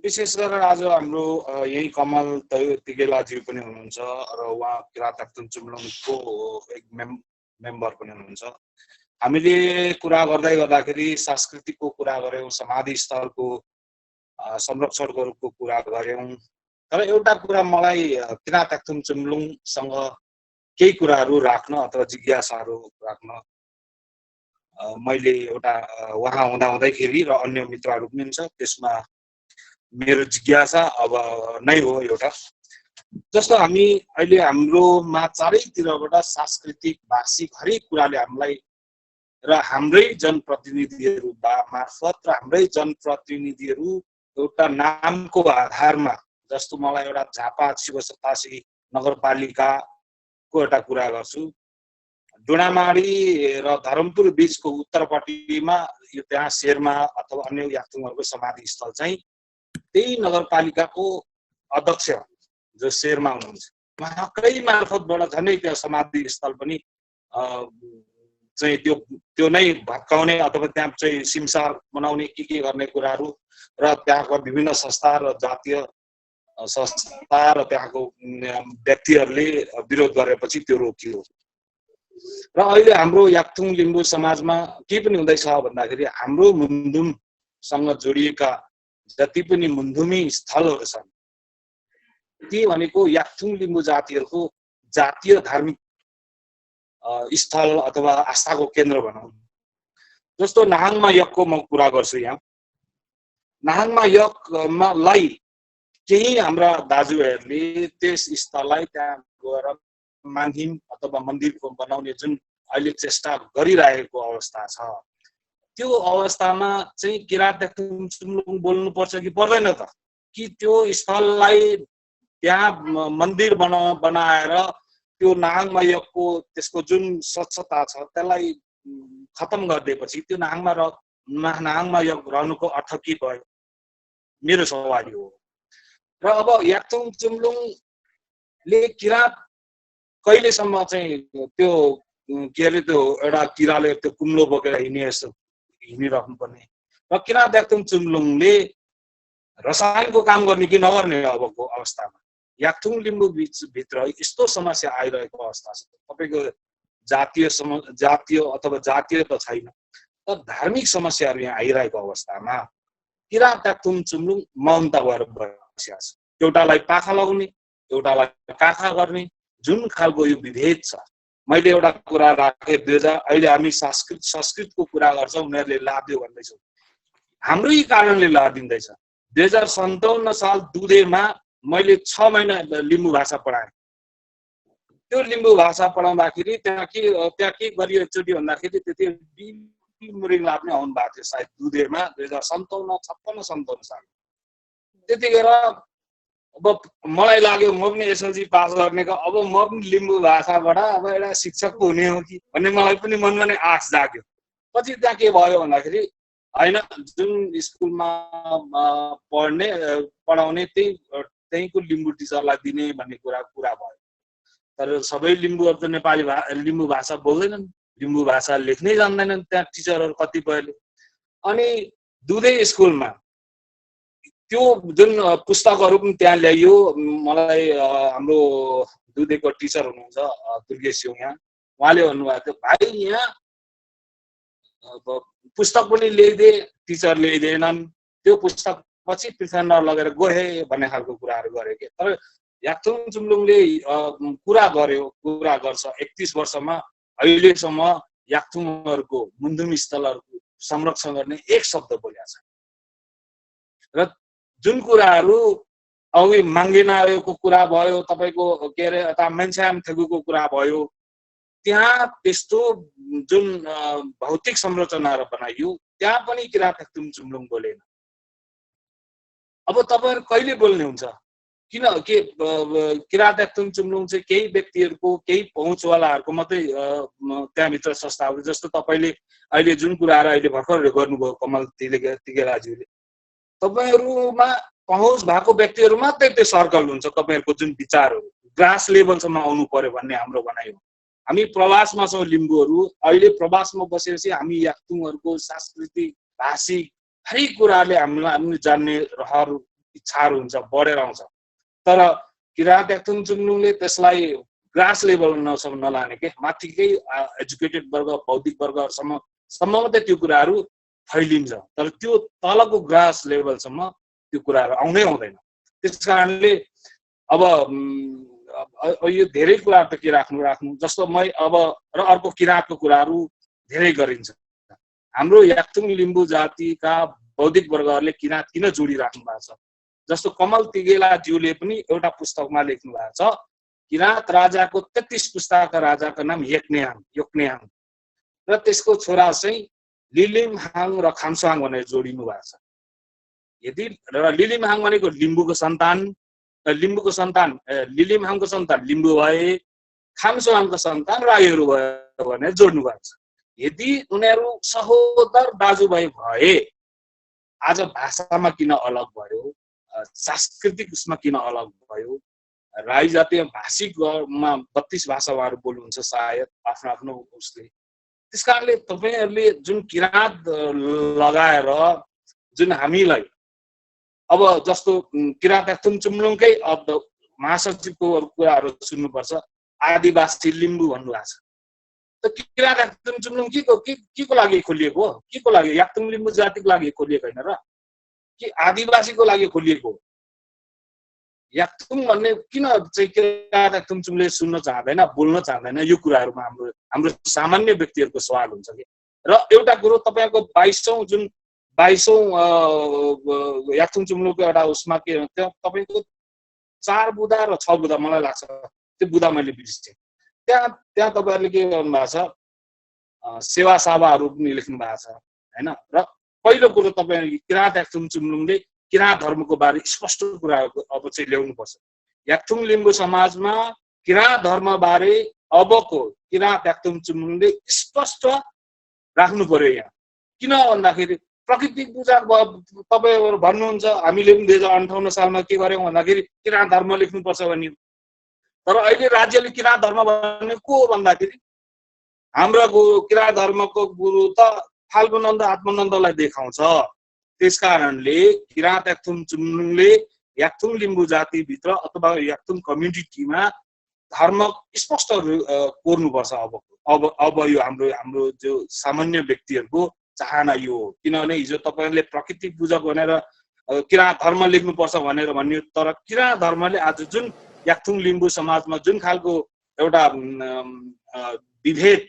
विशेष गरेर आज हाम्रो यही कमल तिगेलाज्यू पनि हुनुहुन्छ र उहाँ किराँत याक्थुङ चुम्लुङको एक मेम्बर पनि हुनुहुन्छ। हामीले कुरा गर्दै गर्दाखेरि संस्कृतिको कुरा गऱ्यौँ, समाधि स्थलको संरक्षणको कुरा गऱ्यौँ, तर एउटा कुरा मलाई किराँत याक्थुङ चुम्लुङसँग केही कुराहरू राख्न अथवा जिज्ञासाहरू राख्न मैले एउटा उहाँ हुँदाखेरि र अन्य मित्रहरू पनि छ, त्यसमा मेरो जिज्ञासा अब नै हो एउटा। जस्तो हामी अहिले हाम्रोमा चारैतिरबाट सांस्कृतिक भाषिक हरेक कुराले हामीलाई र हाम्रै जनप्रतिनिधिहरू मार्फत र हाम्रै जनप्रतिनिधिहरू एउटा नामको आधारमा, जस्तो मलाई एउटा झापा शिव सतासी नगरपालिकाको एउटा कुरा गर्छु, डुडामाडी र धरमपुर बीचको उत्तरपट्टिमा यो त्यहाँ शेर्मा अथवा अन्य याक्थुङहरूको समाधि स्थल चाहिँ त्यही नगरपालिकाको अध्यक्ष जो शेरमा हुनुहुन्छ उहाँकै मार्फतबाट झनै त्यो समाधि स्थल पनि चाहिँ त्यो नै भत्काउने अथवा त्यहाँ चाहिँ सिमसार बनाउने के गर्ने कुराहरू र त्यहाँको विभिन्न संस्था र जातीय संस्था र त्यहाँको व्यक्तिहरूले विरोध गरेपछि त्यो रोकियो। र अहिले हाम्रो याक्थुङ लिम्बू समाजमा के पनि हुँदैछ भन्दाखेरि हाम्रो मुन्धुमसँग जोडिएका जति पनि मुन्धुमी स्थलहरू छन् ती भनेको याक्थुङ लिम्बू जातिहरूको जातीय धार्मिक स्थल अथवा आस्थाको केन्द्र भनौँ। जस्तो नाहाङमा यकको म कुरा गर्छु। यहाँ नाहाङमा यकलाई केही हाम्रा दाजुभाइहरूले त्यस स्थललाई त्यहाँ गएर मान्दिम अथवा मन्दिरको बनाउने जुन अहिले चेष्टा गरिरहेको अवस्था छ त्यो अवस्थामा चाहिँ किरात याक्थुङ चुम्लुङ बोल्नुपर्छ कि पर्दैन त? कि त्यो स्थललाई त्यहाँ मन्दिर बनाएर त्यो नाहाङमा यकको त्यसको जुन स्वच्छता छ त्यसलाई खतम गरिदिएपछि त्यो नाहाङमा यक रहनुको अर्थ के भयो? मेरो सवाल हो। र अब याक्थुङ चुम्लुङले किरात कहिलेसम्म चाहिँ त्यो के अरे त्यो एउटा किराले त्यो कुम्लो बोकेर हिँडिराख्नु पर्ने र किरात याक्थुङ चुम्लुङले रसायनको काम गर्ने कि नगर्ने अबको अवस्थामा? याक्थुङ लिम्बू भित्र यस्तो समस्या आइरहेको अवस्था छ। तपाईँको जातीय अथवा जातीय त छैन तर धार्मिक समस्याहरू यहाँ आइरहेको अवस्थामा किरात याक्थुङ चुम्लुङ मौनता भएर बसिरहेको छ। एउटालाई पाखा लगाउने एउटालाई काखा गर्ने जुन खालको यो विभेद छ। मैले एउटा कुरा राखेँ अहिले हामी संस्कृतको कुरा गर्छौँ उनीहरूले लादियो भन्दैछौँ। हाम्रै कारणले लादिँदैछ। 2057 साल दुधेमा मैले 6 महिना लिम्बू भाषा पढाएँ। त्यो लिम्बू भाषा पढाउँदाखेरि त्यहाँ के गरियो एकचोटि भन्दाखेरि त्यति मुरिङ लाग्ने आउनु भएको थियो सायद दुधेमा 2057 साल। त्यतिखेर अब मलाई लाग्यो म पनि एसएलसी पास गर्नेको अब म पनि लिम्बू भाषाबाट अब एउटा शिक्षक हुने हो कि भन्ने मलाई पनि मनमा नै आश जाग्यो। पछि त्यहाँ के भयो भन्दाखेरि होइन जुन स्कुलमा पढाउने त्यहीँको लिम्बू टिचरलाई दिने भन्ने कुरा भयो। तर सबै लिम्बूहरू त नेपाली लिम्बू भाषा बोल्दैनन्, लिम्बू भाषा लेख्नै जान्दैनन् त्यहाँ टिचरहरू कतिपयले। अनि दुधे स्कुलमा त्यो जुन पुस्तकहरू पनि त्यहाँ ल्याइयो। मलाई हाम्रो दुधेको टिचर हुनुहुन्छ दुर्गेश यहाँ उहाँले भन्नुभएको थियो भाइ यहाँ पुस्तक पनि ल्याइदिए टिचर ल्याइदिएनन्, त्यो पुस्तक पछि पृथ्वी लगेर गए भन्ने खालको कुराहरू गरे कि। तर याक्थुङ चुम्लुङले कुरा गर्छ 31 वर्षमा अहिलेसम्म याक्थुङहरूको मुन्धुम स्थलहरूको संरक्षण गर्ने एक शब्द बोलेको छ। र जुन कुराहरू अघि माङ्गेनाको कुरा भयो, तपाईँको के अरे यता मेन्साम थेगुको कुरा भयो, त्यहाँ त्यस्तो जुन भौतिक संरचनाहरू बनाइयो त्यहाँ पनि किरात याक्थुङ चुम्लुङ बोलेन। अब तपाईँहरू कहिले बोल्ने हुन्छ? किन के किरात याक्थुङ चुम्लुङ चाहिँ केही व्यक्तिहरूको केही पहुँचवालाहरूको मात्रै त्यहाँभित्र संस्थाहरू? जस्तो तपाईँले अहिले जुन कुराहरू अहिले भर्खर गर्नुभयो कमल तिगेलाज्यूले, तपाईँहरूमा पहुँच भएको व्यक्तिहरू मात्रै त्यो सर्कल हुन्छ। तपाईँहरूको जुन विचारहरू ग्रास लेभलसम्म आउनु पर्यो भन्ने हाम्रो भनाइ हो। हामी प्रवासमा छौँ लिम्बूहरू, अहिले प्रवासमा बसेपछि हामी याक्थुङहरूको सांस्कृतिक भाषिक हरेक कुराहरूले हामीले जान्ने रहर इच्छाहरू हुन्छ, बढेर आउँछ। तर किरात याक्थुङ चुम्लुङले त्यसलाई ग्रास लेभलसम्म नलाने के माथिकै एजुकेटेड वर्ग बौद्धिक वर्गहरूसम्म मात्रै त्यो कुराहरू फैलिन्छ। तर त्यो तलको ग्रास लेभलसम्म त्यो कुराहरू आउँदैन। त्यस कारणले अब यो धेरै कुराहरू त के राख्नु जस्तो अब र अर्को किरातको कुराहरू धेरै गरिन्छ। हाम्रो याक्थुङ लिम्बू जातिका बौद्धिक वर्गहरूले किरात किन जोडिराख्नु भएको छ? जस्तो कमल तिगेलाज्यूले पनि एउटा पुस्तकमा लेख्नु भएको छ किरात राजाको 33 पुस्ताका राजाको नाम योक्नेहाङ र त्यसको छोरा चाहिँ लिलिमहाङ र खाम्सोहाङ भनेर जोडिनु भएको छ। यदि लिलिमहाङ भनेको लिम्बूको सन्तान लिलिमहाङको सन्तान लिम्बू भए, खाम्सोहाङको सन्तान राईहरू भयो भनेर जोड्नु भएको छ। यदि उनीहरू सहोदर दाजुभाइ भए आज भाषामा किन अलग भयो? सांस्कृतिक उसमा किन अलग भयो, राई जातीय भाषिकमा 32 भाषा उहाँहरू बोल्नुहुन्छ सायद आफ्नो आफ्नो उसले। त्यस कारणले तपाईँहरूले जुन किराँत लगाएर जुन हामीलाई अब जस्तो किराँत याक्थुङ चुम्लुङकै महासचिवको कुराहरू सुन्नुपर्छ, आदिवासी लिम्बू भन्नुभएको छ। त किराँत याक्थुङ चुम्लुङ के को लागि खोलिएको हो? के को लागि? याक्थुङ लिम्बू जातिको लागि खोलिएको होइन र, कि आदिवासीको लागि खोलिएको हो? याक्थुङ भन्ने किन चाहिँ किराँत याक्थुङ चुम्लुङले सुन्न चाहँदैन, बोल्न चाहँदैन? यो कुराहरूमा हाम्रो सामान्य व्यक्तिहरूको सवाल हुन्छ कि। र एउटा कुरो तपाईँको 22औं याक्थुङ चुम्लुङको एउटा उसमा के तपाईँको 4 बुधा र 6 बुधा मलाई लाग्छ, त्यो बुधा मैले बिर्सेँ। त्यहाँ तपाईँहरूले के गर्नु भएको छ, सेवा साभाहरू पनि लेख्नु भएको छ होइन। र पहिलो कुरो तपाईँ किराँत याक्थुङ चुम्लुङले किराँत धर्मको बारे स्पष्ट कुरा अब चाहिँ ल्याउनुपर्छ। याक्थुङ लिम्बू समाजमा किराँत धर्म बारे अबको किराँत याक्थुङ चुम्लुङले स्पष्ट राख्नु पर्यो। यहाँ किन भन्दाखेरि प्रकृति पूजा तपाईँहरू भन्नुहुन्छ, हामीले पनि 2058 सालमा के गर्यौँ भन्दाखेरि किराँत धर्म लेख्नुपर्छ भन्ने। तर अहिले राज्यले किराँत धर्म भन्ने को हो भन्दाखेरि हाम्रो किराँत धर्मको गुरु त फाल्गुनन्द आत्मानन्दलाई देखाउँछ। त्यस कारणले किराँत याक्थुङ चुम्लुङले याक्थुङ लिम्बू जातिभित्र अथवा याक्थुङ कम्युनिटीमा धर्म स्पष्ट कोर्नुपर्छ। अब यो हाम्रो जो सामान्य व्यक्तिहरूको चाहना यो हो। किनभने हिजो तपाईँहरूले प्रकृति पूजक भनेर किराँत धर्म लेख्नुपर्छ भनेर भन्यो, तर किराँत धर्मले आज जुन याक्थुङ लिम्बू समाजमा जुन खालको एउटा विभेद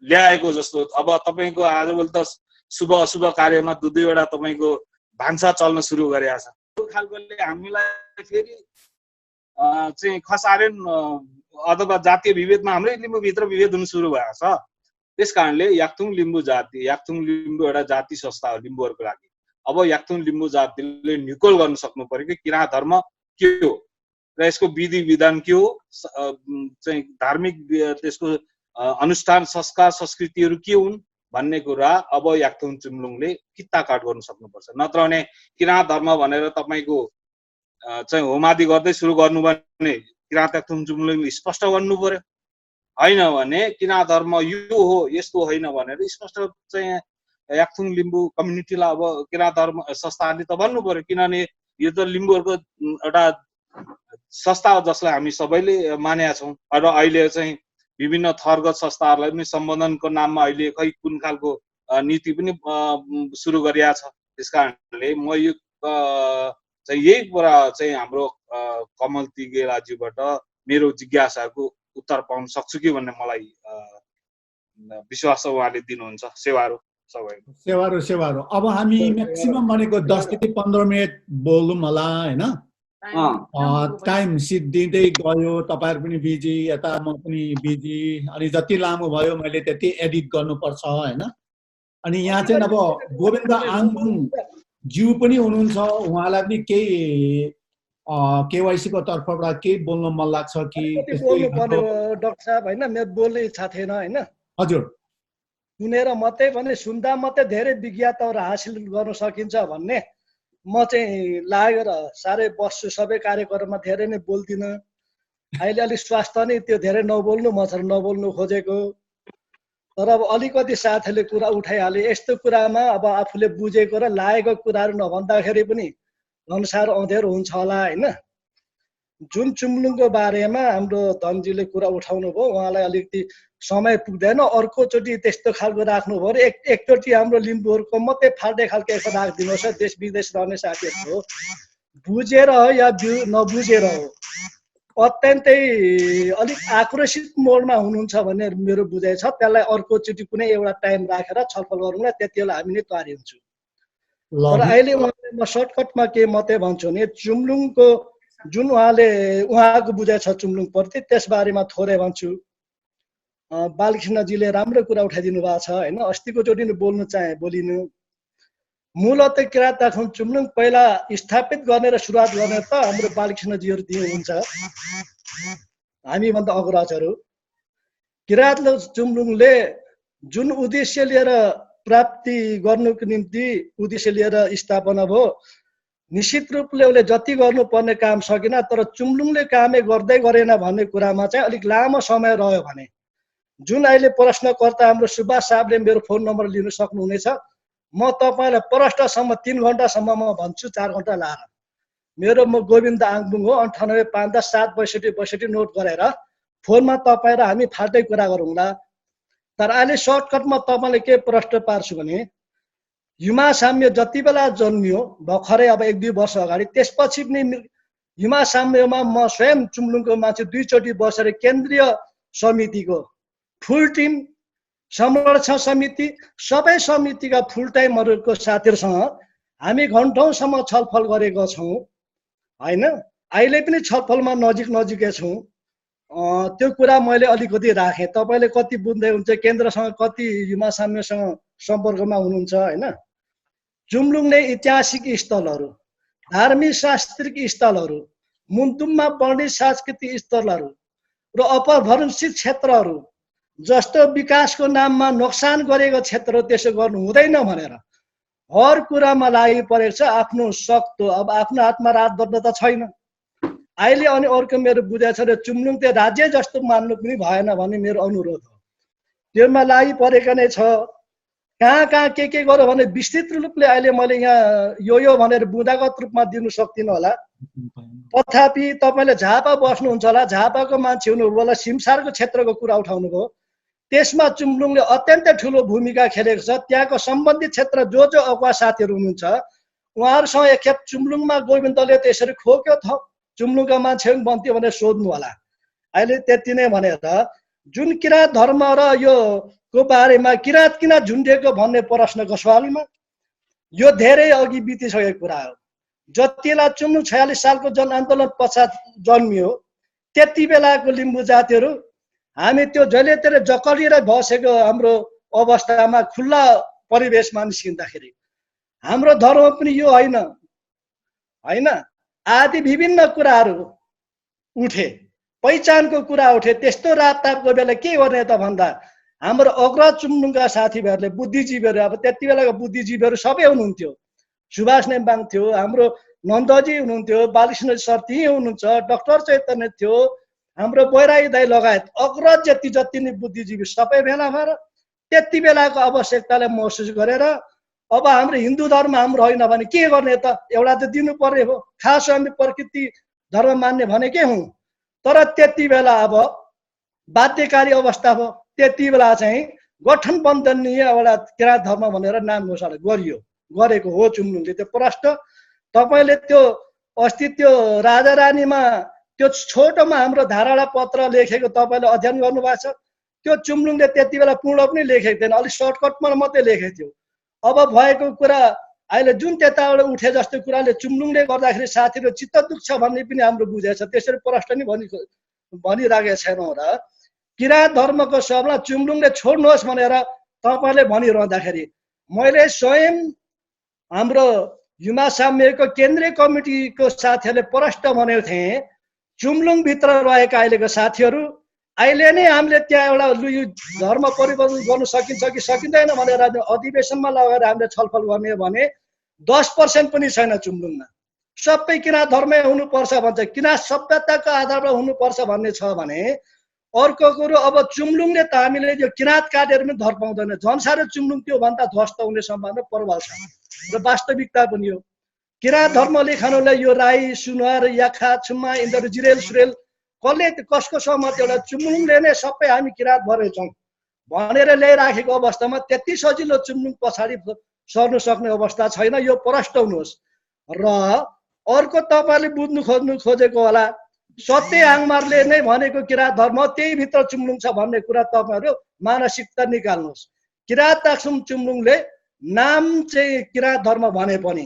ल्याएको जस्तो, अब तपाईँको आजभोलि त शुभ अशुभ कार्यमा 2-2वटा तपाईँको भान्सा चल्न सुरु गरेको छ। त्यो खालकोले हामीलाई फेरि चाहिँ खसारेन अथवा जातीय विभेदमा हाम्रै लिम्बूभित्र विभेद हुनु सुरु भएको छ। त्यस कारणले याक्थुङ लिम्बू जाति, याक्थुङ लिम्बू एउटा जाति संस्था हो लिम्बूहरूको लागि। अब याक्थुङ लिम्बू जातिले निकोल गर्न सक्नु पर्यो कि किराँत धर्म के हो र यसको विधि विधान के हो, चाहिँ धार्मिक त्यसको अनुष्ठान संस्कार संस्कृतिहरू के हुन् भन्ने कुरा अब याक्थुङ चुम्लुङले किता काट गर्न सक्नुपर्छ। नत्र भने किराँत धर्म भनेर तपाईँको चाहिँ होमादि गर्दै सुरु गर्नु भने किराँत याक्थुङ चुम्लुङले स्पष्ट गर्नु पर्यो। होइन भने किराँत धर्म यो हो यस्तो होइन भनेर स्पष्ट चाहिँ याक्थुङ लिम्बू कम्युनिटीलाई अब किराँत धर्म संस्थाहरूले त भन्नु पर्यो। किनभने यो त लिम्बूहरूको एउटा संस्था हो जसलाई हामी सबैले मानेका छौँ। र अहिले चाहिँ विभिन्न थरगत संस्थाहरूलाई पनि सम्बोधनको नाममा अहिले खै कुन खालको नीति पनि सुरु गरिएको छ। त्यस कारणले म यो चाहिँ यही कुरा चाहिँ हाम्रो कमल तिगेलाज्यूबाट मेरो जिज्ञासाको उत्तर पाउन सक्छु कि भन्ने मलाई विश्वास छ उहाँले दिनुहुन्छ। सेवारो सबैको सेवारो। अब हामी म्याक्सिमम भनेको 10 देखि 15 मिनट बोलौँ होला होइन। टाइम सिद्धिँदै गयो, तपाईँहरू पनि बिजी, यता म पनि बिजी, अनि जति लामो भयो मैले त्यति एडिट गर्नुपर्छ होइन। अनि यहाँ चाहिँ अब गोविन्द आङबुङ ज्यू पनि हुनुहुन्छ, उहाँलाई पनि केही केवाइसीको तर्फबाट केही बोल्नु मन लाग्छ कि? डाक्टर साहब होइन, मेरो बोल्ने इच्छा थिएन होइन। हजुर, सुनेर मात्रै भने सुन्दा मात्रै धेरै विज्ञताहरू हासिल गर्न सकिन्छ भन्ने म चाहिँ लागेर साह्रै बस्छु। सबै कार्यक्रममा धेरै नै बोल्दिनँ। अहिले अलिक स्वास्थ्य नै त्यो धेरै नबोल्नु म नबोल्नु खोजेको। तर अब अलिकति साथीले कुरा उठाइहाले, यस्तो कुरामा अब आफूले बुझेको र लागेको कुराहरू नभन्दाखेरि पनि अनुसार अँधेरो हुन्छ होला होइन। जुन चुम्लुङको बारेमा हाम्रो धनजीले कुरा उठाउनु भयो, उहाँलाई अलिकति समय पुग्दैन, अर्कोचोटि त्यस्तो खालको राख्नुभयो र एकचोटि हाम्रो लिम्बूहरूको मात्रै फाल्टे खालको एक राखिदिनुहोस्। देश विदेश रहने साथीहरूको बुझेर हो या नबुझेर हो अत्यन्तै अलिक आक्रोशित मोडमा हुनुहुन्छ भन्ने मेरो बुझाइ छ। त्यसलाई अर्कोचोटि कुनै एउटा टाइम राखेर छलफल गरौँला, त्यति बेला हामी नै तयारी हुन्छौँ। तर अहिले उहाँले म सर्टकटमा के मात्रै भन्छु भने चुम्लुङको जुन उहाँको बुझाइ छ चुम्लुङप्रति त्यसबारेमा थोरै भन्छु। बालकृष्णजीले राम्रो कुरा उठाइदिनु भएको छ होइन। अस्तिको चोटि बोल्नु चाहे बोलिनु। मूलत किराँत याक्थुङ चुम्लुङ पहिला स्थापित गर्ने र सुरुवात गर्ने त हाम्रो बालकृष्णजीहरू दिनुहुन्छ, हामीभन्दा अग्रजहरू। किराँत चुम्लुङले जुन उद्देश्य लिएर प्राप्ति गर्नुको निम्ति उद्देश्य लिएर स्थापना भयो, निश्चित रूपले उसले जति गर्नुपर्ने काम सकेन, तर चुम्लुङले कामै गर्दै गरेन भन्ने कुरामा चाहिँ अलिक लामो समय रह्यो भने, जुन अहिले प्रश्नकर्ता हाम्रो सुभाष साहबले मेरो फोन नम्बर लिन सक्नुहुनेछ, म तपाईँलाई प्रष्टसम्म 3 घण्टासम्म म भन्छु, 4 घण्टा लाएर। मेरो म गोविन्द आङबुङ हो, 98 510 7 62 62 नोट गरेर फोनमा तपाईँ र हामी फाल्टै कुरा गरौँला। तर अहिले सर्टकटमा तपाईँले के प्रश्न पार्छु भने, युमा साम्य जति बेला जन्मियो भर्खरै अब 1-2 वर्ष अगाडि, त्यसपछि पनि युमा साम्यमा म स्वयं चुम्लुङको मान्छे 2 चोटि बसेर केन्द्रीय समितिको फुल टिम, संरक्षण समिति, सबै समितिका फुल टाइमहरूको साथीहरूसँग हामी घन्टौँसम्म छलफल गरेका छौँ हैन। अहिले पनि छलफलमा नजिकै छौँ। त्यो कुरा मैले अलिकति राखेँ। तपाईँले कति बुझ्दै हुन्छ, केन्द्रसँग कति युमा साम्यसँग सम्पर्कमा हुनुहुन्छ हैन। चुम्लुङले ऐतिहासिक स्थलहरू, धार्मिक सांस्कृतिक स्थलहरू, मुन्तुममा बढ्ने सांस्कृतिक स्थलहरू र अपभ्रंशित क्षेत्रहरू जस्तो विकासको नाममा नोक्सान गरेको क्षेत्र त्यसो गर्नु हुँदैन भनेर हर कुरामा लागि परेको छ। आफ्नो सक्तो अब आफ्नो हातमा रात गर्न त छैन अहिले। अनि अर्को मेरो बुझाइ छ र चुम्लुङ त राज्य जस्तो मान्नु पनि भएन भन्ने मेरो अनुरोध हो। त्योमा लागि परेको नै छ। कहाँ के गर्यो भने विस्तृत रूपले अहिले मैले यहाँ यो भनेर बुँदागत रूपमा दिनु सक्दिनँ होला। तथापि तपाईँले झापा बस्नुहुन्छ होला, झापाको मान्छे हुनुभयो होला, सिमसारको क्षेत्रको कुरा उठाउनु भयो। त्यसमा चुम्लुङले अत्यन्तै ठुलो भूमिका खेलेको छ। त्यहाँको सम्बन्धित क्षेत्र जो अगुवा साथीहरू हुनुहुन्छ उहाँहरूसँग एकखेप चुम्लुङमा गोविन्दले त्यसरी खोक्यो थ चुम्लुङका मान्छे पनि बन्थ्यो भनेर सोध्नु होला। अहिले त्यति नै भनेर जुन किराँत धर्म र यो को बारेमा किराँत किन झुन्डेको भन्ने प्रश्नको सवालमा यो धेरै अघि बितिसकेको कुरा हो। जतिलाई चुम्लुङ 46 सालको जनआन्दोलन पश्चात जन्मियो त्यति बेलाको लिम्बू जातिहरू हामी त्यो जहिले तेरे जकडिएर बसेको हाम्रो अवस्थामा खुल्ला परिवेशमा निस्किँदाखेरि हाम्रो धर्म पनि यो होइन हैन। आदि विभिन्न कुराहरू उठे, पहिचानको कुरा उठे। त्यस्तो राततापको बेला के गर्ने त भन्दा हाम्रो अग्रज चुम्लुङका साथीभाइहरूले बुद्धिजीवीहरू, अब त्यति बेलाको बुद्धिजीवीहरू सबै हुनुहुन्थ्यो। सुभाष नेम्बाङ थियो, हाम्रो नन्दजी हुनुहुन्थ्यो, बालकृष्ण सर त्यही हुनुहुन्छ, डाक्टर चैतन्य थियो, हाम्रो बैरागी दाई लगायत अग्रज जति नै बुद्धिजीवी सबै भेला भएर त्यति बेलाको आवश्यकतालाई महसुस गरेर अब हाम्रो हिन्दू धर्म हाम्रो होइन भने के गर्ने त, एउटा त दिनु पर्ने हो। खास हामी प्रकृति धर्म मान्ने भनेकै हौँ। तर त्यति बेला अब बाध्यकारी अवस्था भयो। त्यति बेला चाहिँ गठन बन्धनीय एउटा किराँत धर्म भनेर नाम घोषणा गरेको हो चुम्लुङले। त्यो प्रश्न तपाईँले त्यो अस्ति त्यो राजा रानीमा त्यो छोटोमा हाम्रो धारणा पत्र लेखेको तपाईँले अध्ययन गर्नुभएको छ। त्यो चुम्लुङले त्यति बेला पूर्ण पनि लेखेको थिएन, अलिक सर्टकटमा मात्रै लेखेको थियो। अब भएको कुरा अहिले जुन त्यताबाट उठे जस्तो कुराले चुम्लुङले गर्दाखेरि साथीहरू चित्त दुख्छ भन्ने पनि हाम्रो बुझाइ छ। त्यसरी प्रश्न नि भनिराखेको छैनौँ र किराँत धर्मको सबलाई चुम्लुङले छोड्नुहोस् भनेर तपाईँले भनिरहँदाखेरि मैले स्वयं हाम्रो युमा साम्यको केन्द्रीय कमिटीको साथीहरूले प्रश्न भनेको थिएँ, चुम्लुङभित्र रहेका अहिलेको साथीहरू अहिले नै हामीले त्यहाँ एउटा यो धर्म परिवर्तन गर्नु सकिन्छ कि सकिँदैन भनेर अधिवेशनमा लगेर हामीले छलफल गर्ने भने 10% पनि छैन चुम्लुङमा। सबै किराँत धर्मै हुनुपर्छ भन्छ, किराँत सभ्यताको आधारमा हुनुपर्छ भन्ने छ भने अर्को कुरो अब चुम्लुङले त हामीले यो किराँत काटेर पनि धर पाउँदैन। झन् साह्रो चुम्लुङ त्यो भन्दा ध्वस्त हुने सम्भावना प्रबल छ र वास्तविकता पनि हो। किराँत धर्मले खानुलाई यो राई, सुनुवार, याखा, छुम्मा, इन्द्र, जिरेल, सुरेल कसले कसको सहमति एउटा चुम्लुङले नै सबै हामी किराँत भएर छौँ भनेर ल्याइराखेको अवस्थामा त्यति सजिलो चुम्लुङ पछाडि सर्नु सक्ने अवस्था छैन। यो प्रष्ट हुनुहोस्। र अर्को तपाईँले बुझ्नु खोजेको होला, सत्य आङमारले नै भनेको किराँत धर्म त्यही भित्र चुम्लुङ छ भन्ने कुरा तपाईँहरू मानसिकता निकाल्नुहोस्। किराँत ताक्सुम चुम्लुङले नाम चाहिँ किराँत धर्म भने पनि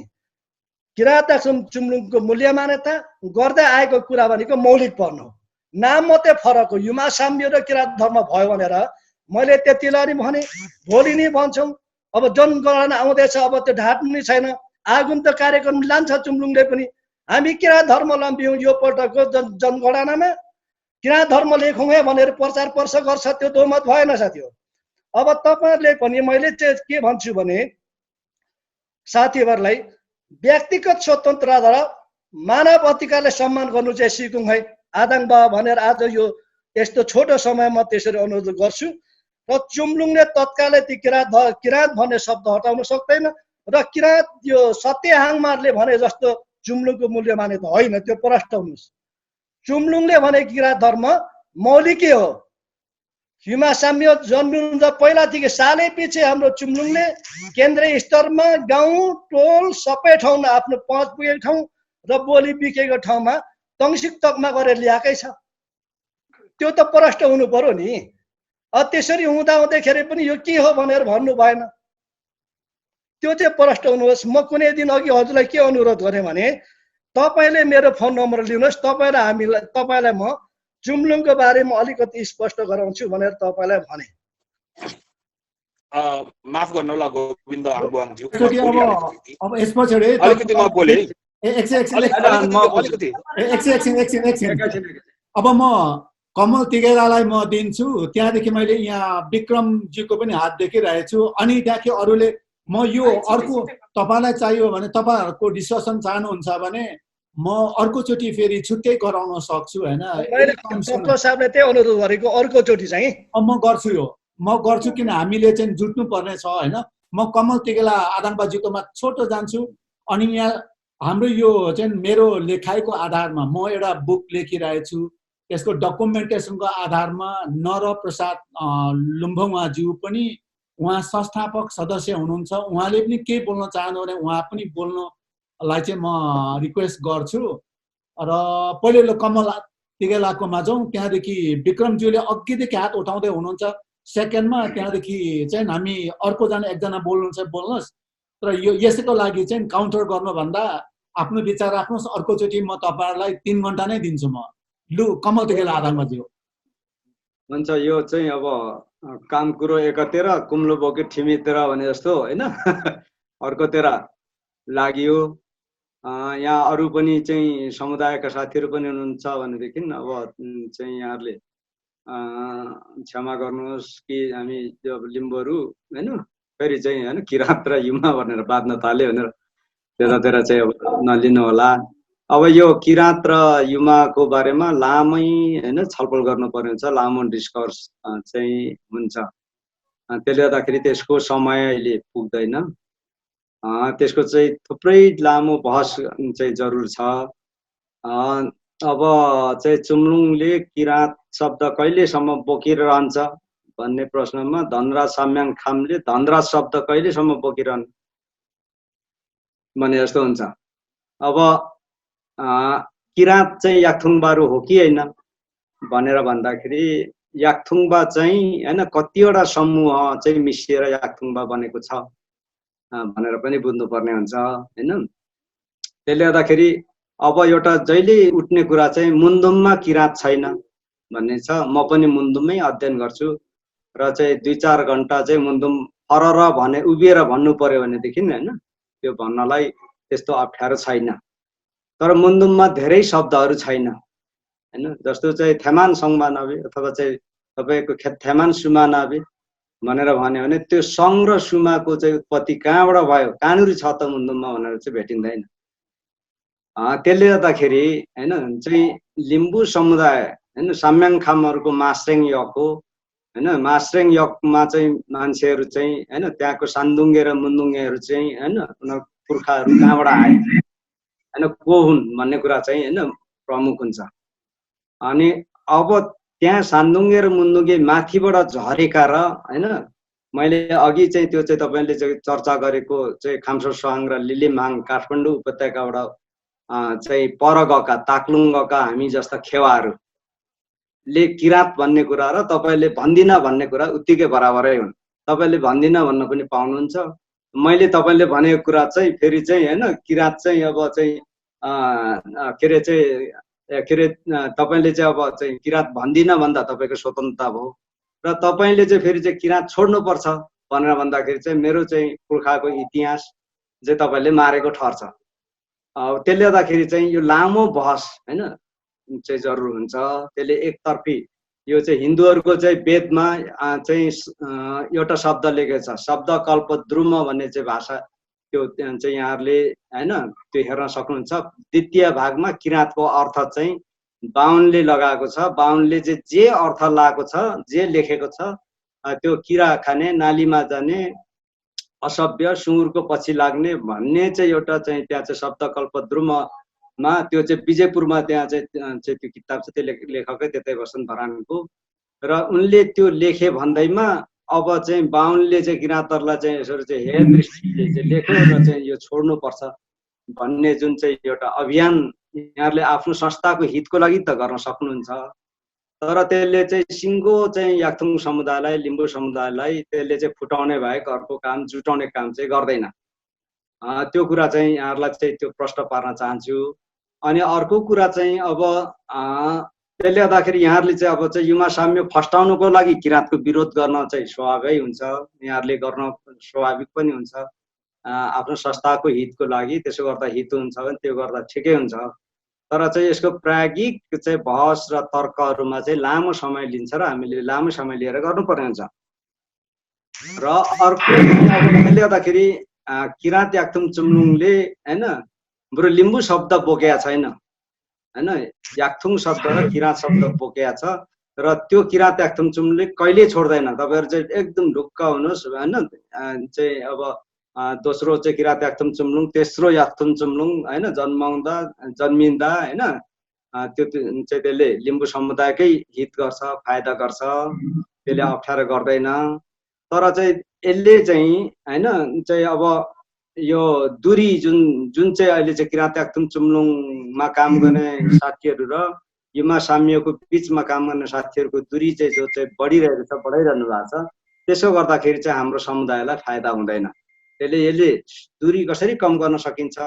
किराँत ताक्सुम चुम्लुङको मूल्य मान्यता गर्दै आएको कुरा भनेको मौलिकपन हो। नाम मात्रै फरक हो। युमा साम्य र किराँत धर्म भयो भनेर मैले त्यतिलाई नि भने, भोलि नै भन्छौँ। अब जनगणना आउँदैछ, अब त्यो ढाट्नु छैन। आगन्तुक कार्यक्रम लान्छ चुम्लुङले पनि। हामी किराँत धर्म लम्बियौँ यो पटकको जनगणनामा, किराँत धर्म लेखौँ है भनेर प्रचार प्रसार गर्छ, त्यो दोमत भएन साथी हो। अब तपाईँहरूले पनि मैले चाहिँ के भन्छु भने साथीहरूलाई व्यक्तिगत स्वतन्त्रता र मानव अधिकारलाई सम्मान गर्नु चाहिँ सिकौँ है। आदाङ बाबा भनेर आज यो यस्तो छोटो समयमा त्यसरी अनुरोध गर्छु। र चुम्लुङले तत्कालै ती किराँत भन्ने शब्द हटाउन सक्दैन र किराँत यो सत्यहाङमारले भने जस्तो चुम्लुङको मूल्य माने त होइन, त्यो प्रष्ट हुनुहोस्। चुम्लुङले भने किराँत धर्म मौलिकै हो। हिमा साम्य जन्मिनुहुन्छ पहिलादेखि सालै पछि हाम्रो चुम्लुङले केन्द्रीय स्तरमा गाउँ टोल सबै ठाउँमा आफ्नो पहुँच पुगेको ठाउँ र बोली बिकेको ठाउँमा तङ्सिक तकमा गरेर ल्याएकै छ। त्यो त प्रष्ट हुनु पर्यो नि। त्यसरी हुँदा हुँदाखेरि पनि यो के हो भनेर भन्नु भएन, त्यो चाहिँ प्रष्ट हुनुहोस्। म कुनै दिन अघि हजुरलाई के अनुरोध गरेँ भने तपाईँले मेरो फोन नम्बर लिनुहोस्, तपाईँलाई म चुम्लुङको बारेमा अलिकति स्पष्ट गराउँछु भनेर तपाईँलाई भने। माफ गर्नु होला गोविन्द आङबुवाङज्यू, अब यस पछाडि अलिकति म बोले। अब म कमल तिगेरालाई म दिन्छु, त्यहाँदेखि मैले यहाँ विक्रमजीको पनि हात देखिरहेको छु, अनि त्यहाँदेखि अरूले म यो अर्को तपाईँलाई चाहियो भने तपाईँहरूको डिस्कसन चाहनुहुन्छ भने म अर्कोचोटि फेरि छुट्टै गराउन सक्छु होइन। डक्टर साहबले त्यही अनुरोध गरेको अर्कोचोटि चाहिँ म गर्छु, यो म गर्छु, किन हामीले चाहिँ जुट्नु पर्ने छ होइन। म कमल तिगेला आदाङबाजीकोमा छोटो जान्छु, अनि यहाँ हाम्रो यो चाहिँ मेरो लेखाइको आधारमा म एउटा बुक लेखिरहेको छु, यसको डकुमेन्टेसनको आधारमा नरप्रसाद लुम्भुङज्यू पनि उहाँ संस्थापक सदस्य हुनुहुन्छ, उहाँले पनि के बोल्न चाहनु भने उहाँ पनि बोल्नलाई चाहिँ म रिक्वेस्ट गर्छु। र पहिलो कमल तिगेलाकोमा जाउँ, त्यहाँदेखि विक्रमज्यूले अघिदेखि हात उठाउँदै हुनुहुन्छ, सेकेन्डमा त्यहाँदेखि चाहिँ हामी अर्कोजना एकजना बोल्नुहुन्छ बोल्नुहोस्। तर यो यसैको लागि चाहिँ काउन्टर गर्नुभन्दा आफ्नो विचार राख्नुहोस्, अर्कोचोटि म तपाईँहरूलाई 3 घन्टा नै दिन्छु म। लु कमल तिगेला आदाङबाजी हुन्छ। यो चाहिँ अब काम कुरो एकातिर कुम्लो बोके ठिमीतिर भने जस्तो होइन, अर्कोतिर लाग्यो। यहाँ अरू पनि चाहिँ समुदायका साथीहरू पनि हुनुहुन्छ भनेदेखि अब चाहिँ यहाँहरूले क्षमा गर्नुहोस् कि हामी त्यो लिम्बुहरू होइन फेरि चाहिँ होइन किराँत र युमा भनेर बाँध्न थाल्यो भनेर त्यतातिर चाहिँ अब नलिनु होला। अब यो किराँत र युमाको बारेमा लामै होइन छलफल गर्नुपर्ने हुन्छ, लामो डिस्कर्स चाहिँ हुन्छ। त्यसले गर्दाखेरि त्यसको समय अहिले पुग्दैन, त्यसको चाहिँ थुप्रै लामो बहस चाहिँ जरुर छ। अब चाहिँ चुम्लुङले किराँत शब्द कहिलेसम्म बोकिरहन्छ भन्ने प्रश्नमा धनराज साम्याङ खामले धनराज शब्द कहिलेसम्म बोकिरहने भने जस्तो हुन्छ। अब किराँत चाहिँ याक्थुङबारू हो कि होइन भनेर भन्दाखेरि याक्थुङबा चाहिँ होइन कतिवटा समूह चाहिँ मिसिएर याक्थुङबा बनेको छ भनेर पनि बुझ्नुपर्ने हुन्छ होइन। त्यसले गर्दाखेरि अब एउटा जहिले उठ्ने कुरा चाहिँ मुन्दुममा किराँत छैन भन्ने छ। म पनि मुन्दुममै अध्ययन गर्छु र चाहिँ 2-4 घन्टा चाहिँ मुन्दुम फरर भने उभिएर भन्नु पर्यो भनेदेखि होइन त्यो भन्नलाई त्यस्तो अप्ठ्यारो छैन। तर मुन्दुममा धेरै शब्दहरू छैन होइन, जस्तो चाहिँ थेमान सङ्गमा नभए अथवा चाहिँ तपाईँको थेमान सुमा नभए भनेर भन्यो भने त्यो सङ्घ र सुमाको चाहिँ उत्पत्ति कहाँबाट भयो, कहाँनिर छ त मुन्दुममा भनेर चाहिँ भेटिँदैन। त्यसले गर्दाखेरि होइन चाहिँ लिम्बू समुदाय होइन साम्याङ खामहरूको मास्रेङ यक हो होइन। मास्रेङ यकमा चाहिँ मान्छेहरू चाहिँ होइन त्यहाँको सान्दुङ्गे र मुन्दुङ्गेहरू चाहिँ होइन उनीहरू पुर्खाहरू कहाँबाट आए होइन को हुन् भन्ने कुरा चाहिँ होइन प्रमुख हुन्छ। अनि अब त्यहाँ सान्दुङ्गे र मुन्दुङ्गे माथिबाट झरेका र होइन मैले अघि चाहिँ त्यो चाहिँ तपाईँले चाहिँ चर्चा गरेको चाहिँ खाम्सो स्वाङ र लिलिमाङ काठमाडौँ उपत्यकाबाट चाहिँ पर गएका ताक्लुङ गएका हामी जस्ता खेवाहरूले किराँत भन्ने कुरा र तपाईँले भन्दिनँ भन्ने कुरा उत्तिकै बराबरै हुन्। तपाईँले भन्दिनँ भन्न पनि पाउनुहुन्छ, मैले तपाईँले भनेको कुरा चाहिँ फेरि चाहिँ होइन किराँत चाहिँ अब चाहिँ के अरे तपाईँले चाहिँ अब चाहिँ किराँत भन्दिनँ भन्दा तपाईँको स्वतन्त्रता भयो र तपाईँले चाहिँ फेरि चाहिँ किराँत छोड्नुपर्छ भनेर भन्दाखेरि चाहिँ मेरो चाहिँ पुर्खाको इतिहास चाहिँ तपाईँले मारेको ठर्छ। त्यसले गर्दाखेरि चाहिँ यो लामो बहस होइन चाहिँ जरुर हुन्छ। त्यसले एकतर्फी यो चाहिँ हिन्दूहरूको चाहिँ वेदमा चाहिँ एउटा शब्द लेखेको छ, शब्द कल्प द्रुम भन्ने चाहिँ भाषा त्यो चाहिँ यहाँहरूले हैन त्यो हेर्न सक्नुहुन्छ। द्वितीय भागमा किराँतको अर्थ चाहिँ बाहुनले लगाएको छ। बाहुनले चाहिँ जे अर्थ लगाएको छ, जे लेखेको छ, त्यो किरा खाने, नालीमा जाने, असभ्य, सुँगुरको पछि लाग्ने भन्ने चाहिँ एउटा चाहिँ त्यहाँ चाहिँ शब्दकल्प द्रुममा त्यो चाहिँ विजयपुरमा त्यहाँ चाहिँ त्यो किताब छ, त्यो लेखकै त्यतै बस्छन् धरानको। र उनले त्यो लेखे भन्दैमा अब चाहिँ बाहुनले चाहिँ किराँतहरूलाई चाहिँ यसरी चाहिँ हे दृष्टिले चाहिँ लेख्यो र चाहिँ यो छोड्नुपर्छ भन्ने जुन चाहिँ एउटा अभियान यहाँहरूले आफ्नो संस्थाको हितको लागि त गर्न सक्नुहुन्छ। तर त्यसले चाहिँ सिङ्गो चाहिँ याक्थुङ समुदायलाई, लिम्बू समुदायलाई त्यसले चाहिँ फुटाउने बाहेक अर्को काम, जुटाउने काम चाहिँ गर्दैन। त्यो कुरा चाहिँ यहाँहरूलाई चाहिँ त्यो प्रश्न पार्न चाहन्छु। अनि अर्को कुरा चाहिँ अब त्यसले गर्दाखेरि यहाँहरूले चाहिँ अब चाहिँ युमा साम्य फस्टाउनुको लागि किराँतको विरोध गर्न चाहिँ स्वाभाविक हुन्छ, यहाँहरूले गर्न स्वाभाविक पनि हुन्छ आफ्नो संस्थाको हितको लागि। त्यसो गर्दा हित हुन्छ भने त्यो गर्दा ठिकै हुन्छ। तर चाहिँ यसको प्रायोगिक चाहिँ बहस र तर्कहरूमा चाहिँ लामो समय लिन्छ र हामीले लामो समय लिएर गर्नुपर्ने हुन्छ। र अर्को त्यसले गर्दाखेरि किराँत याक्थुङ चुम्लुङले हैन बरु लिम्बू शब्द बोकेका छैन, हैन याक्थुङ शब्द र किराँत शब्द बोकेका छ। र त्यो किराँत याक्थुङ चुम्लुङले कहिले छोड्दैन। तपाईँहरू चाहिँ एकदम ढुक्क हुनुहोस् हैन। चाहिँ अब दोस्रो चाहिँ किराँत याक्थुङ चुम्लुङ, तेस्रो याक्थुङ चुम्लुङ हैन जन्मिँदा हैन त्यो चाहिँ त्यसले लिम्बू समुदायकै हित गर्छ, फाइदा गर्छ, त्यसले अप्ठ्यारो गर्दैन। तर चाहिँ यसले चाहिँ हैन चाहिँ अब यो दूरी जुन चाहिँ अहिले चाहिँ किराँत याक्थुङ चुम्लुङमा काम गर्ने साथीहरू र युमा साम्यको बिचमा काम गर्ने साथीहरूको दूरी चाहिँ जो चाहिँ बढिरहेको छ, बढाइरहनु भएको छ, त्यसो गर्दाखेरि चाहिँ हाम्रो समुदायलाई फाइदा हुँदैन। यसले दूरी कसरी कम गर्न सकिन्छ?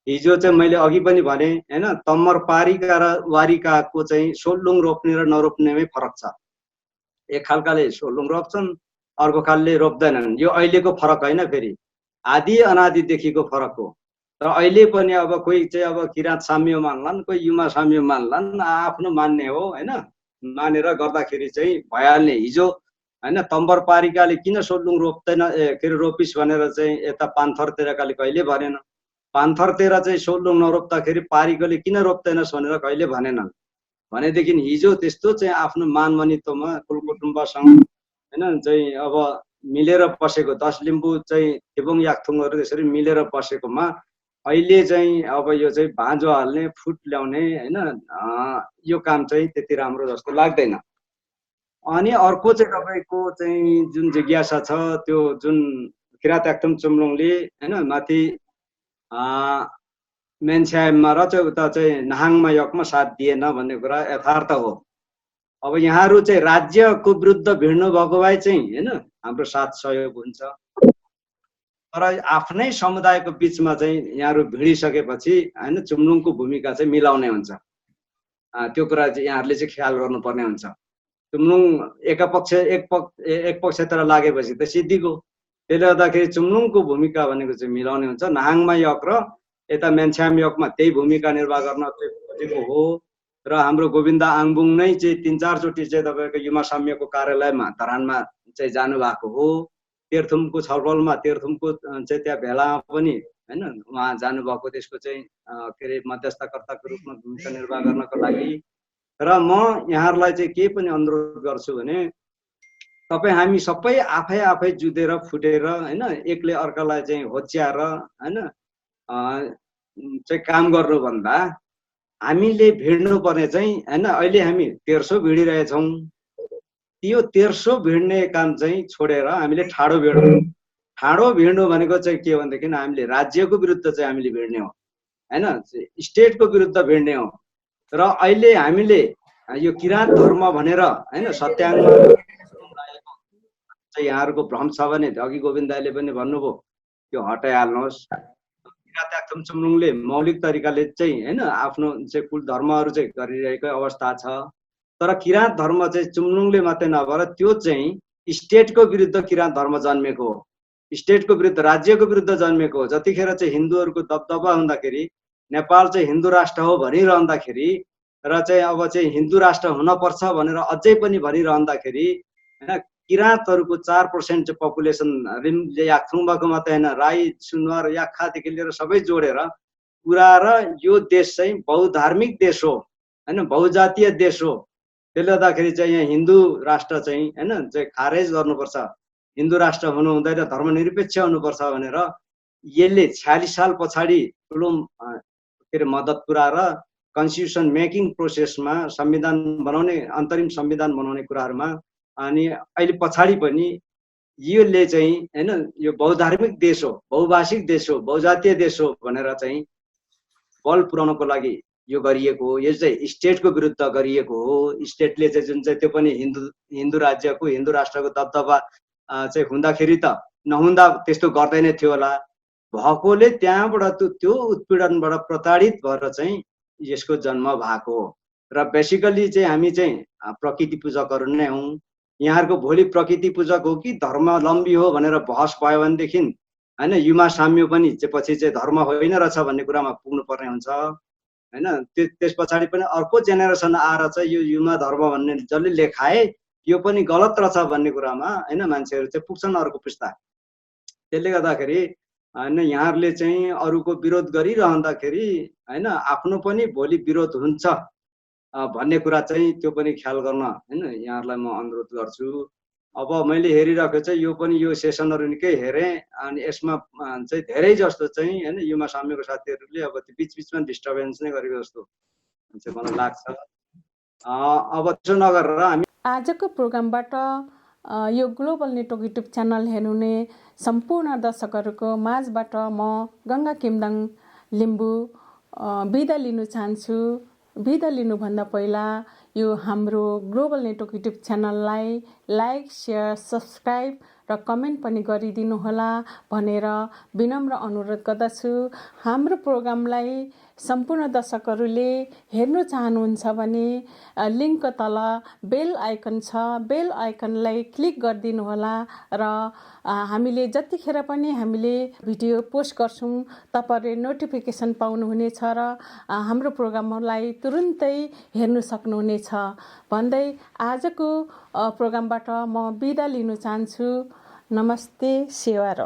हिजो चाहिँ मैले अघि पनि भने हैन तम्मर पारिका र वारिकाको चाहिँ सोलुङ रोप्ने र नरोप्नेमै फरक छ। एक खालकाले सोलुङ रोप्छन्, अर्को खालले रोप्दैनन्। यो अहिलेको फरक होइन, फेरि आदि अनादिदेखिको फरक हो। तर अहिले पनि अब कोही चाहिँ अब किराँत साम्य मान्लान्, कोही युमा साम्य मान्लान्, आफ्नो मान्ने हो हैन। मानेर गर्दाखेरि चाहिँ भइहाल्ने। हिजो हैन तम्बर पारिकाले किन सोलुङ रोप्दैन के अरे रोपिस भनेर चाहिँ यता पान्थरतिरकाले कहिले भनेन। पान्थरतिर चाहिँ सोलुङ नरोप्दाखेरि पारिकोले किन रोप्दैनस् भनेर कहिले भनेनन्। भनेदेखि हिजो त्यस्तो चाहिँ आफ्नो मानमनित्वमा कुलकुटुम्बसँग हैन चाहिँ अब मिलेर बसेको 10 लिम्बू चाहिँ थेबुङ याक्थुङहरू त्यसरी मिलेर बसेकोमा अहिले चाहिँ अब यो चाहिँ भाँजो हाल्ने, फुट ल्याउने हैन यो काम चाहिँ त्यति राम्रो जस्तो लाग्दैन। अनि अर्को चाहिँ तपाईँको चाहिँ जुन जिज्ञासा छ त्यो जुन किराँत याक्थुङ चुम्लुङले हैन माथि मेन्स्याममा र चाहिँ उता चाहिँ नाहाङमा यकमा साथ दिएन भन्ने कुरा यथार्थ हो। अब यहाँहरू चाहिँ राज्यको विरुद्ध भिड्नु भएको भए चाहिँ हैन हाम्रो साथ सहयोग हुन्छ। तर आफ्नै समुदायको बिचमा चाहिँ यहाँहरू भिडिसकेपछि हैन चुम्लुङको भूमिका चाहिँ मिलाउने हुन्छ। त्यो कुरा चाहिँ यहाँहरूले चाहिँ ख्याल गर्नुपर्ने हुन्छ। चुम्लुङ एक पक्षतिर लागेपछि त सिद्धिको। त्यसले गर्दाखेरि चुम्लुङको भूमिका भनेको चाहिँ मिलाउने हुन्छ। नाहाङमा यक र यता मेन्स्याम यकमा त्यही भूमिका निर्वाह गर्न खोजेको हो। र हाम्रो गोविन्द आङबुङ नै चाहिँ 3-4 चोटि चाहिँ तपाईँको युमा साम्यको कार्यालयमा धरानमा चाहिँ जानु भएको हो। तेर्थुमको छलफलमा तेर्थुमको चाहिँ त्यहाँ भेलामा पनि हैन उहाँ जानुभएको, त्यसको चाहिँ के अरे मध्यस्थकर्ताको रूपमा भूमिका निर्वाह गर्नको लागि। र म यहाँहरूलाई चाहिँ के पनि अनुरोध गर्छु भने तपाईँ हामी सबै आफै जुधेर फुटेर हैन एकले अर्कालाई चाहिँ होच्याएर हैन चाहिँ काम गर्नुभन्दा हामीले भिड्नु पर्ने चाहिँ हैन अहिले हामी 1300 भिडिरहेछौँ। त्यो 1300 भिड्ने काम चाहिँ छोडेर हामीले ठाडो भिडौँ। ठाडो भिड्नु भनेको चाहिँ के भनेदेखि हामीले राज्यको विरुद्ध चाहिँ हामीले भिड्ने हो हैन, स्टेटको विरुद्ध भिड्ने हो। र अहिले हामीले यो किराँत धर्म भनेर हैन सत्याङ्ग चाहिँ यहाँहरूको भ्रम छ भने अघि गोविन्द दाइले पनि भन्नुभयो त्यो हटाइहाल्नुहोस्। किराँत याक्थुङ चुम्लुङले मौलिक तरिकाले चाहिँ हैन आफ्नो चाहिँ कुल धर्महरू चाहिँ गरिरहेको अवस्था छ। तर किराँत धर्म चाहिँ चुम्लुङले मात्रै नभएर त्यो चाहिँ स्टेटको विरुद्ध किराँत धर्म जन्मेको हो, स्टेटको विरुद्ध राज्यको विरुद्ध जन्मेको हो। जतिखेर चाहिँ हिन्दूहरूको दबदबा हुँदाखेरि नेपाल चाहिँ हिन्दू राष्ट्र हो भनिरहँदाखेरि र चाहिँ अब चाहिँ हिन्दू राष्ट्र हुनपर्छ भनेर अझै पनि भनिरहँदाखेरि हैन किराँतहरूको 4% चाहिँ पपुलेसन रिम्ले याक्थुङबाको मात्रै होइन, राई सुनवार याक्खादेखि लिएर सबै जोडेर पुरा र यो देश चाहिँ बहुधार्मिक देश हो होइन, बहुजातीय देश हो। त्यसले गर्दाखेरि चाहिँ यहाँ हिन्दू राष्ट्र चाहिँ होइन चाहिँ खारेज गर्नुपर्छ, हिन्दू राष्ट्र हुनु हुँदैन, धर्मनिरपेक्ष हुनुपर्छ भनेर यसले 46 साल पछाडि ठुलो के अरे मद्दत पुऱ्याएर कन्स्टिट्युसन मेकिङ प्रोसेसमा संविधान बनाउने, अन्तरिम संविधान बनाउने कुराहरूमा, अनि अहिले पछाडि पनि योले चाहिँ होइन यो बहुधार्मिक देश हो, बहुभाषिक देश हो, बहुजातीय देश हो भनेर चाहिँ बल पुर्याउनको लागि यो गरिएको हो। यो चाहिँ स्टेटको विरुद्ध गरिएको हो। स्टेटले चाहिँ जुन चाहिँ त्यो पनि हिन्दू राज्यको, हिन्दू राष्ट्रको दबदबा चाहिँ हुँदाखेरि त नहुँदा त्यस्तो गर्दैन थियो होला, भएकोले त्यहाँबाट त्यो उत्पीडनबाट प्रताडित भएर चाहिँ यसको जन्म भएको हो। र बेसिकली चाहिँ हामी चाहिँ प्रकृति पूजकहरू नै हौँ। यहाँहरूको भोलि प्रकृति पूजक हो कि धर्मावलम्बी हो भनेर बहस भयो भनेदेखि होइन युमा साम्य पनि चाहिँ पछि चाहिँ धर्म होइन रहेछ भन्ने कुरामा पुग्नु पर्ने हुन्छ होइन। त्यस पछाडि पनि अर्को जेनेरेसन आएर चाहिँ यो युमा धर्म भन्ने जसले लेखाए यो पनि गलत रहेछ भन्ने कुरामा होइन मान्छेहरू चाहिँ पुग्छन् अर्को पुस्ता। त्यसले गर्दाखेरि होइन यहाँहरूले चाहिँ अरूको विरोध गरिरहँदाखेरि होइन आफ्नो पनि भोलि विरोध हुन्छ भन्ने कुरा चाहिँ त्यो पनि ख्याल गर्न होइन यहाँहरूलाई म अनुरोध गर्छु। अब मैले हेरिरहेको चाहिँ यो पनि यो सेसनहरू निकै हेरेँ, अनि यसमा चाहिँ धेरै जस्तो चाहिँ होइन युमा साम्यको साथीहरूले अब त्यो बिचबिचमा डिस्टर्बेन्स नै गरेको जस्तो चाहिँ मलाई लाग्छ। अब त्यसो नगरेर हामी आजको प्रोग्रामबाट यो ग्लोबल नेटवर्क युट्युब च्यानल हेर्नुहुने सम्पूर्ण दर्शकहरूको माझबाट म गङ्गा किमदाङ लिम्बू बिदा लिनु चाहन्छु। बिदा लिनुभन्दा पहिला यो हाम्रो ग्लोबल नेटवर्क युट्युब च्यानललाई लाइक, सेयर, सब्सक्राइब र कमेन्ट पनि गरिदिनु होला भनेर विनम्र अनुरोध गर्दछु। हाम्रो प्रोग्रामलाई सम्पूर्ण दर्शकहरूले हेर्नु चाहनुहुन्छ भने लिङ्कको तल बेल आइकन छ, बेल आइकनलाई क्लिक गरिदिनु होला र हामीले जतिखेर पनि हामीले भिडियो पोस्ट गर्छौँ तपाईहरुले नोटिफिकेसन पाउनुहुनेछ र हाम्रो प्रोग्रामलाई तुरुन्तै हेर्नु सक्नुहुनेछ भन्दै आजको प्रोग्रामबाट म बिदा लिन चाहन्छु। नमस्ते, सेवा र